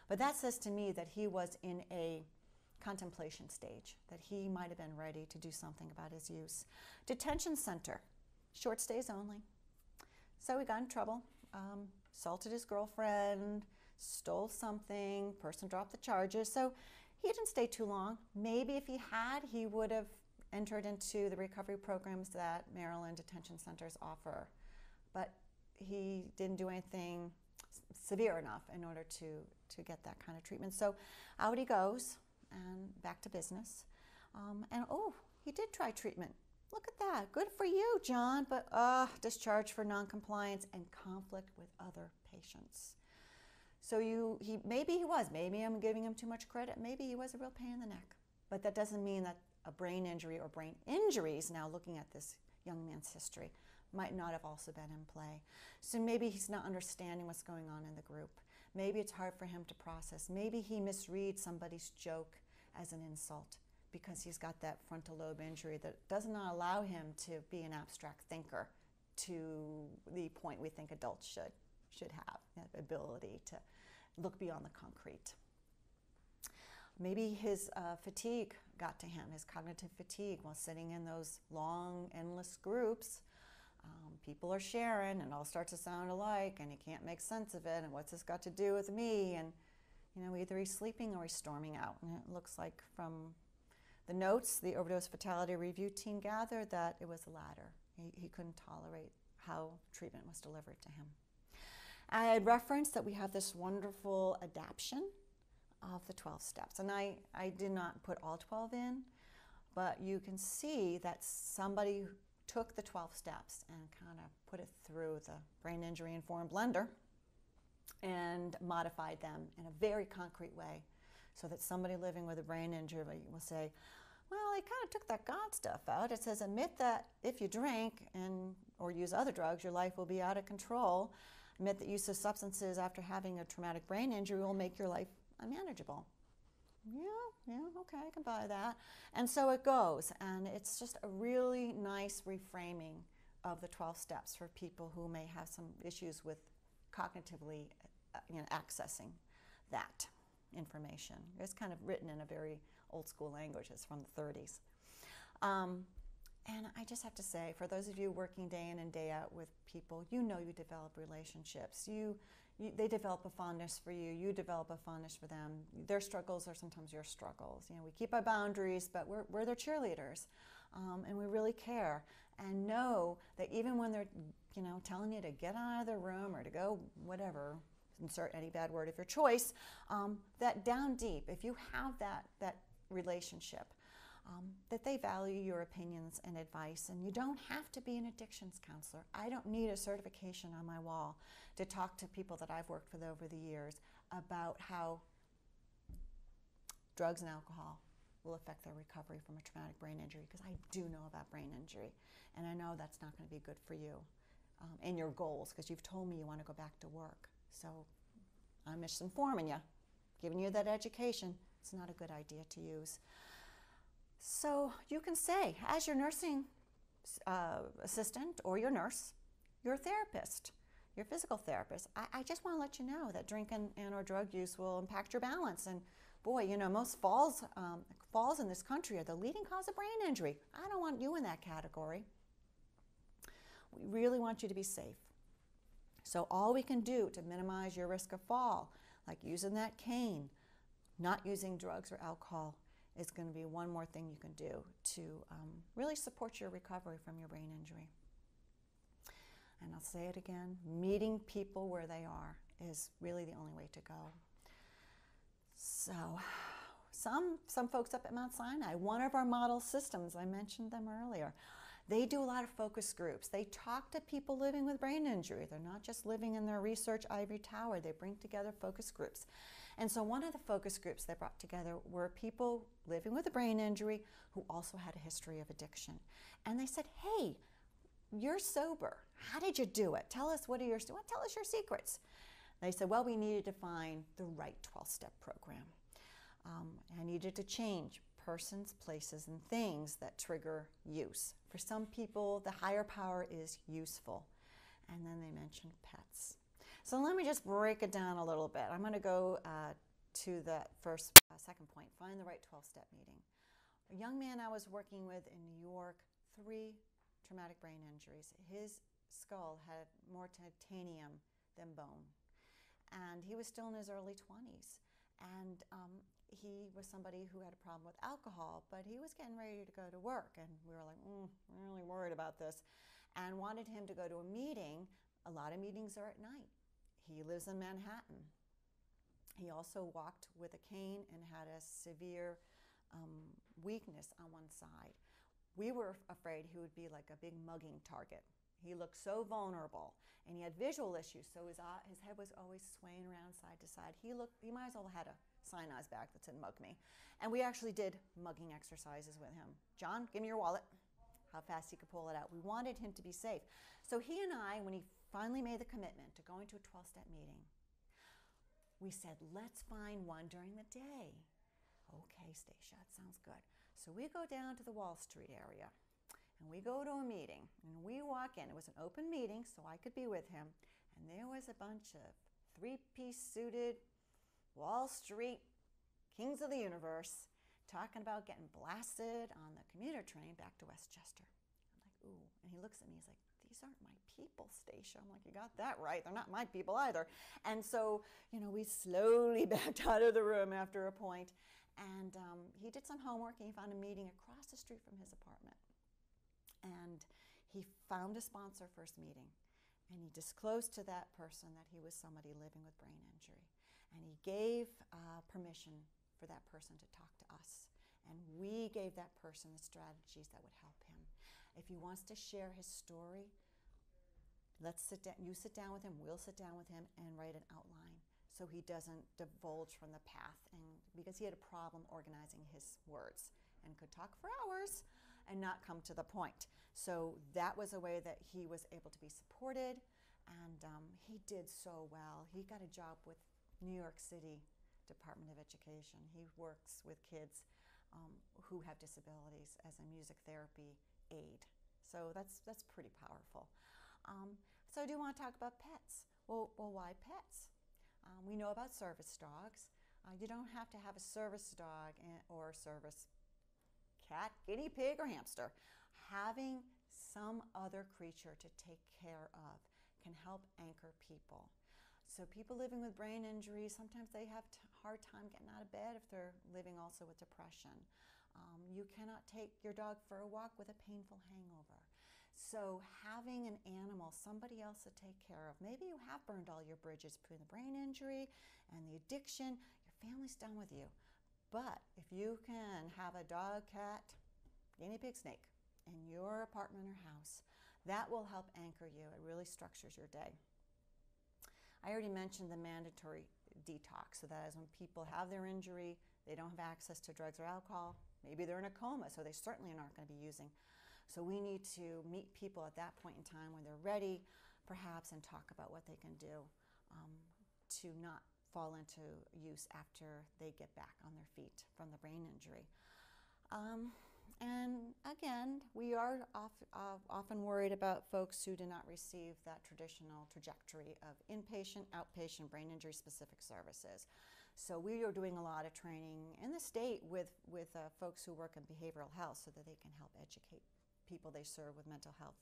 But that says to me that he was in a contemplation stage, that he might have been ready to do something about his use. Detention center, short stays only. So he got in trouble, assaulted his girlfriend, stole something, person dropped the charges. So he didn't stay too long. Maybe if he had, he would have entered into the recovery programs that Maryland detention centers offer. But he didn't do anything severe enough in order to get that kind of treatment. So out he goes and back to business. He did try treatment. Look at that. Good for you, John. But discharged for noncompliance and conflict with other patients. So maybe I'm giving him too much credit. Maybe he was a real pain in the neck. But that doesn't mean that a brain injury or brain injuries, now looking at this young man's history, might not have also been in play. So maybe he's not understanding what's going on in the group. Maybe it's hard for him to process. Maybe he misreads somebody's joke as an insult because he's got that frontal lobe injury that does not allow him to be an abstract thinker to the point we think adults should have, that ability to look beyond the concrete. Maybe his fatigue got to him, his cognitive fatigue while sitting in those long, endless groups. People are sharing and it all starts to sound alike and he can't make sense of it and what's this got to do with me? And either he's sleeping or he's storming out. And it looks like from the notes the overdose fatality review team gathered that it was the latter. He couldn't tolerate how treatment was delivered to him. I had referenced that we have this wonderful adaptation of the 12 steps. And I did not put all 12 in, but you can see that somebody took the 12 steps and kind of put it through the brain injury informed blender and modified them in a very concrete way so that somebody living with a brain injury will say, well, I kind of took that God stuff out. It says, admit that if you drink or use other drugs, your life will be out of control. Admit that use of substances after having a traumatic brain injury will make your life unmanageable. Yeah, okay, I can buy that. And so it goes, and it's just a really nice reframing of the 12 steps for people who may have some issues with cognitively accessing that information. It's kind of written in a very old school language. It's from the 30s. And I just have to say, for those of you working day in and day out with people, you develop relationships. They develop a fondness for you. You develop a fondness for them. Their struggles are sometimes your struggles. We keep our boundaries, but we're their cheerleaders, and we really care. And know that even when they're, telling you to get out of the room or to go whatever, insert any bad word of your choice, that down deep, if you have that relationship, that they value your opinions and advice, and you don't have to be an addictions counselor. I don't need a certification on my wall to talk to people that I've worked with over the years about how drugs and alcohol will affect their recovery from a traumatic brain injury, because I do know about brain injury, and I know that's not going to be good for you and your goals, because you've told me you want to go back to work. So I'm misinforming you, giving you that education. It's not a good idea to use. So you can say, as your nursing assistant or your nurse, your therapist, your physical therapist, I just want to let you know that drinking and or drug use will impact your balance. And boy, you know, most falls in this country are the leading cause of brain injury. I don't want you in that category. We really want you to be safe. So all we can do to minimize your risk of fall, like using that cane, not using drugs or alcohol, is going to be one more thing you can do to really support your recovery from your brain injury. And I'll say it again, meeting people where they are is really the only way to go. So some folks up at Mount Sinai, one of our model systems, I mentioned them earlier, they do a lot of focus groups. They talk to people living with brain injury. They're not just living in their research ivory tower. They bring together focus groups. And so one of the focus groups they brought together were people living with a brain injury who also had a history of addiction. And they said, hey, you're sober. How did you do it? Tell us tell us your secrets. They said, well, we needed to find the right 12-step program. I needed to change persons, places, and things that trigger use. For some people, the higher power is useful. And then they mentioned pets. So let me just break it down a little bit. I'm going to go to the second point, find the right 12-step meeting. A young man I was working with in New York, 3 traumatic brain injuries. His skull had more titanium than bone. And he was still in his early 20s. And he was somebody who had a problem with alcohol, but he was getting ready to go to work. And we were like, we're really worried about this. And wanted him to go to a meeting. A lot of meetings are at night. He lives in Manhattan. He also walked with a cane and had a severe weakness on one side. We were afraid he would be like a big mugging target. He looked so vulnerable, and he had visual issues, so his head was always swaying around side to side. He might as well have had a sign on his back that said "mug me." And we actually did mugging exercises with him. John, give me your wallet. How fast he could pull it out. We wanted him to be safe. So he and I, when he finally made the commitment to going to a 12-step meeting, we said, let's find one during the day. Okay, Stacia, that sounds good. So we go down to the Wall Street area, and we go to a meeting, and we walk in. It was an open meeting, so I could be with him, and there was a bunch of 3-piece suited Wall Street kings of the universe talking about getting blasted on the commuter train back to Westchester. I'm like, ooh, and he looks at me, he's like, these aren't my people, Stacia. I'm like, you got that right. They're not my people either. And so, we slowly backed out of the room after a point. And he did some homework, and he found a meeting across the street from his apartment. And he found a sponsor for his meeting. And he disclosed to that person that he was somebody living with brain injury. And he gave permission for that person to talk to us. And we gave that person the strategies that would help him. If he wants to share his story, let's sit down. You sit down with him, we'll sit down with him and write an outline so he doesn't divulge from the path. And because he had a problem organizing his words and could talk for hours and not come to the point. So that was a way that he was able to be supported, and he did so well. He got a job with New York City Department of Education. He works with kids who have disabilities as a music therapy aid. So that's pretty powerful. So I do want to talk about pets. Well, why pets? We know about service dogs. You don't have to have a service dog or a service cat, guinea pig, or hamster. Having some other creature to take care of can help anchor people. So people living with brain injuries, sometimes they have a hard time getting out of bed if they're living also with depression. You cannot take your dog for a walk with a painful hangover. So having an animal, somebody else to take care of. Maybe you have burned all your bridges between the brain injury and the addiction. Your family's done with you. But if you can have a dog, cat, guinea pig, snake in your apartment or house, that will help anchor you. It really structures your day. I already mentioned the mandatory detox, so that is when people have their injury, they don't have access to drugs or alcohol. Maybe they're in a coma, so they certainly aren't going to be using. So we need to meet people at that point in time when they're ready, perhaps, and talk about what they can do to not fall into use after they get back on their feet from the brain injury. And again, we are often worried about folks who do not receive that traditional trajectory of inpatient, outpatient, brain injury specific services. So we are doing a lot of training in the state with folks who work in behavioral health so that they can help educate people they serve with mental health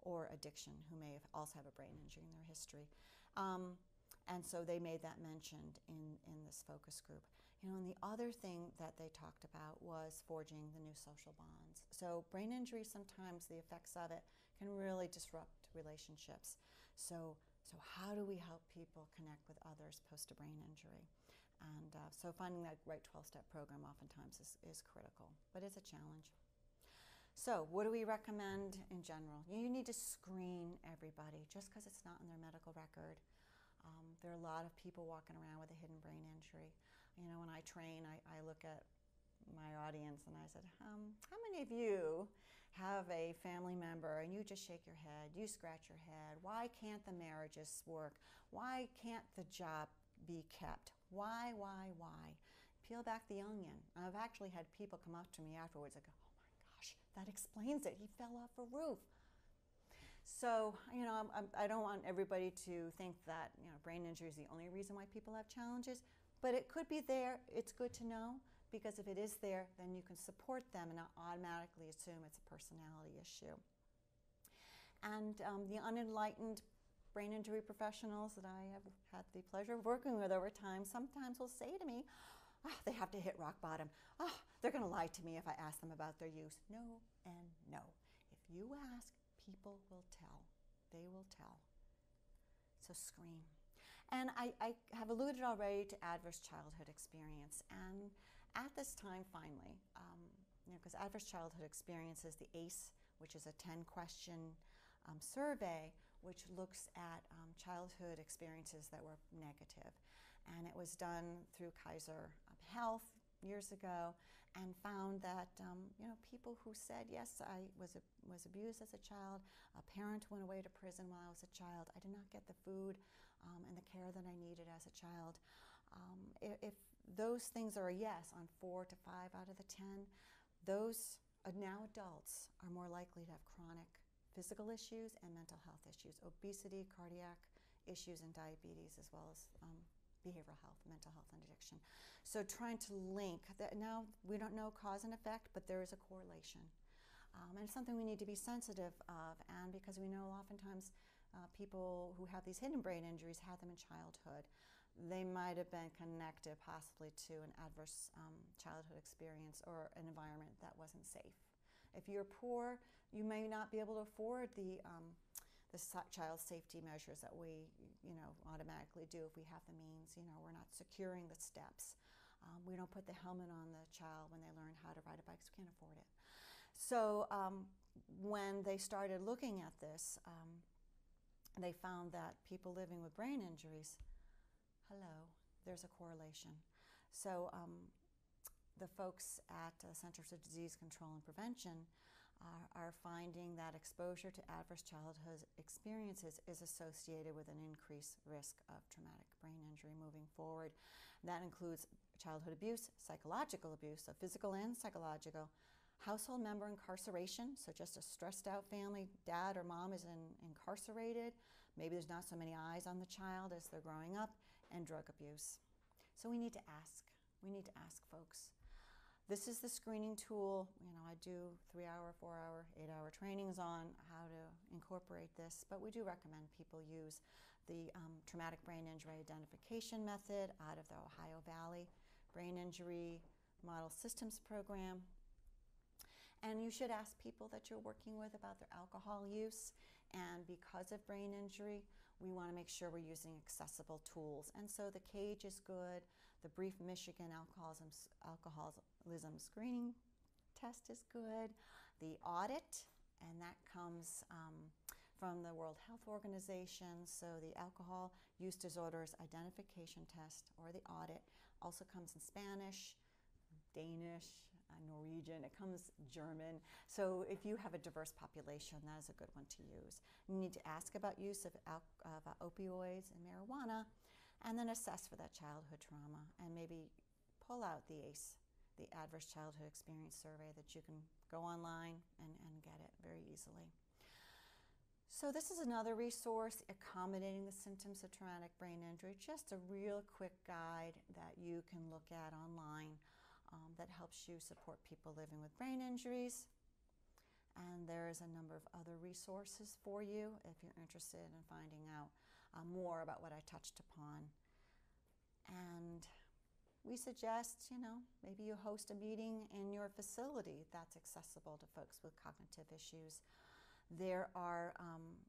or addiction who may also have a brain injury in their history. And so they made that mentioned in this focus group. You know, and the other thing that they talked about was forging the new social bonds. So brain injury, sometimes the effects of it can really disrupt relationships. So how do we help people connect with others post a brain injury? And so finding that right 12-step program oftentimes is critical, but it's a challenge. So what do we recommend in general? You need to screen everybody just because it's not in their medical record. There are a lot of people walking around with a hidden brain injury. You know, when I train, I look at my audience and I said, how many of you have a family member and you just shake your head, you scratch your head, why can't the marriages work? Why can't the job be kept? Why? Peel back the onion. I've actually had people come up to me afterwards and go, oh my gosh, that explains it. He fell off a roof. So, you know, I don't want everybody to think that, you know, brain injury is the only reason why people have challenges, but it could be there. It's good to know, because if it is there, then you can support them and not automatically assume it's a personality issue. And the unenlightened brain injury professionals that I have had the pleasure of working with over time sometimes will say to me, oh, they have to hit rock bottom. Oh, they're going to lie to me if I ask them about their use. No and no. If you ask, people will tell. They will tell. So screen. And I have alluded already to adverse childhood experience. And at this time, finally, you know, because adverse childhood experience is the ACE, which is a 10-question survey, which looks at childhood experiences that were negative. And it was done through Kaiser Health years ago, and found that you know, people who said, yes, I was abused as a child, a parent went away to prison while I was a child, I did not get the food and the care that I needed as a child. If those things are a yes on 4 to 5 out of the 10, those now adults are more likely to have chronic physical issues and mental health issues, obesity, cardiac issues, and diabetes, as well as behavioral health, mental health, and addiction. So trying to link that. Now we don't know cause and effect, but there is a correlation. And it's something we need to be sensitive of, and because we know oftentimes people who have these hidden brain injuries had them in childhood. They might have been connected possibly to an adverse childhood experience or an environment that wasn't safe. If you're poor, you may not be able to afford the child safety measures that we, you know, automatically do if we have the means. You know, we're not securing the steps. We don't put the helmet on the child when they learn how to ride a bike, because we can't afford it. So when they started looking at this, they found that people living with brain injuries, there's a correlation. So the folks at Centers for Disease Control and Prevention are finding that exposure to adverse childhood experiences is associated with an increased risk of traumatic brain injury moving forward. That includes childhood abuse, psychological abuse, so physical and psychological, household member incarceration, so just a stressed out family, dad or mom is incarcerated, maybe there's not so many eyes on the child as they're growing up, and drug abuse. So we need to ask. We need to ask folks. This is the screening tool. You know, I do 3-hour, 4-hour, 8-hour trainings on how to incorporate this, but we do recommend people use the traumatic brain injury identification method out of the Ohio Valley Brain Injury Model Systems Program. And you should ask people that you're working with about their alcohol use. And because of brain injury, we want to make sure we're using accessible tools. And so the CAGE is good. The Brief Michigan Alcoholism Screening Test is good. The audit, and that comes from the World Health Organization. So the Alcohol Use Disorders Identification Test, or the audit, also comes in Spanish, Danish, Norwegian, it comes German. So if you have a diverse population, that is a good one to use. You need to ask about use of opioids and marijuana. and then assess for that childhood trauma and maybe pull out the ACE, the Adverse Childhood Experience Survey, that you can go online and get it very easily. So this is another resource, Accommodating the Symptoms of Traumatic Brain Injury, just a real quick guide that you can look at online that helps you support people living with brain injuries. And there's a number of other resources for you if you're interested in finding out more about what I touched upon. And we suggest, maybe you host a meeting in your facility that's accessible to folks with cognitive issues. There are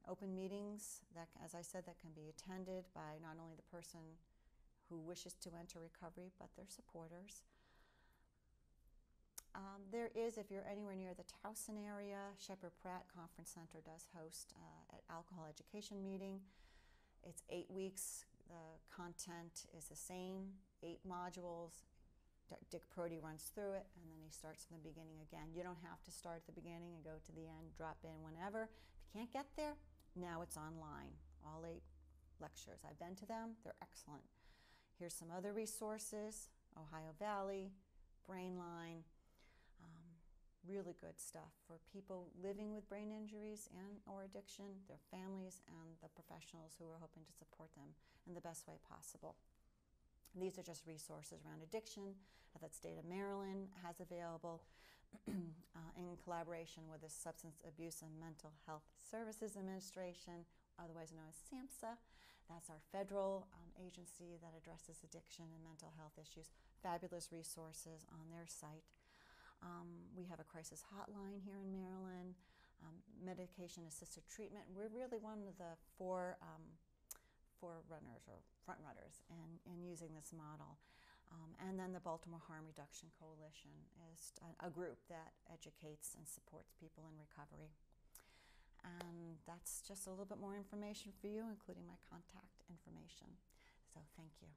open meetings that, as I said, that can be attended by not only the person who wishes to enter recovery, but their supporters. There is, if you're anywhere near the Towson area, Sheppard Pratt Conference Center does host an alcohol education meeting. It's 8 weeks. The content is the same, 8 modules. Dick Prody runs through it, and then he starts from the beginning again. You don't have to start at the beginning and go to the end, drop in whenever. If you can't get there, now it's online, all 8 lectures. I've been to them, they're excellent. Here's some other resources, Ohio Valley, Brainline, really good stuff for people living with brain injuries and or addiction, their families, and the professionals who are hoping to support them in the best way possible. These are just resources around addiction that State of Maryland has available in collaboration with the Substance Abuse and Mental Health Services Administration, otherwise known as SAMHSA. That's our federal agency that addresses addiction and mental health issues. Fabulous resources on their site. We have a crisis hotline here in Maryland, medication-assisted treatment. We're really one of the forerunners or front runners in using this model. And then the Baltimore Harm Reduction Coalition is a group that educates and supports people in recovery. And that's just a little bit more information for you, including my contact information. So thank you.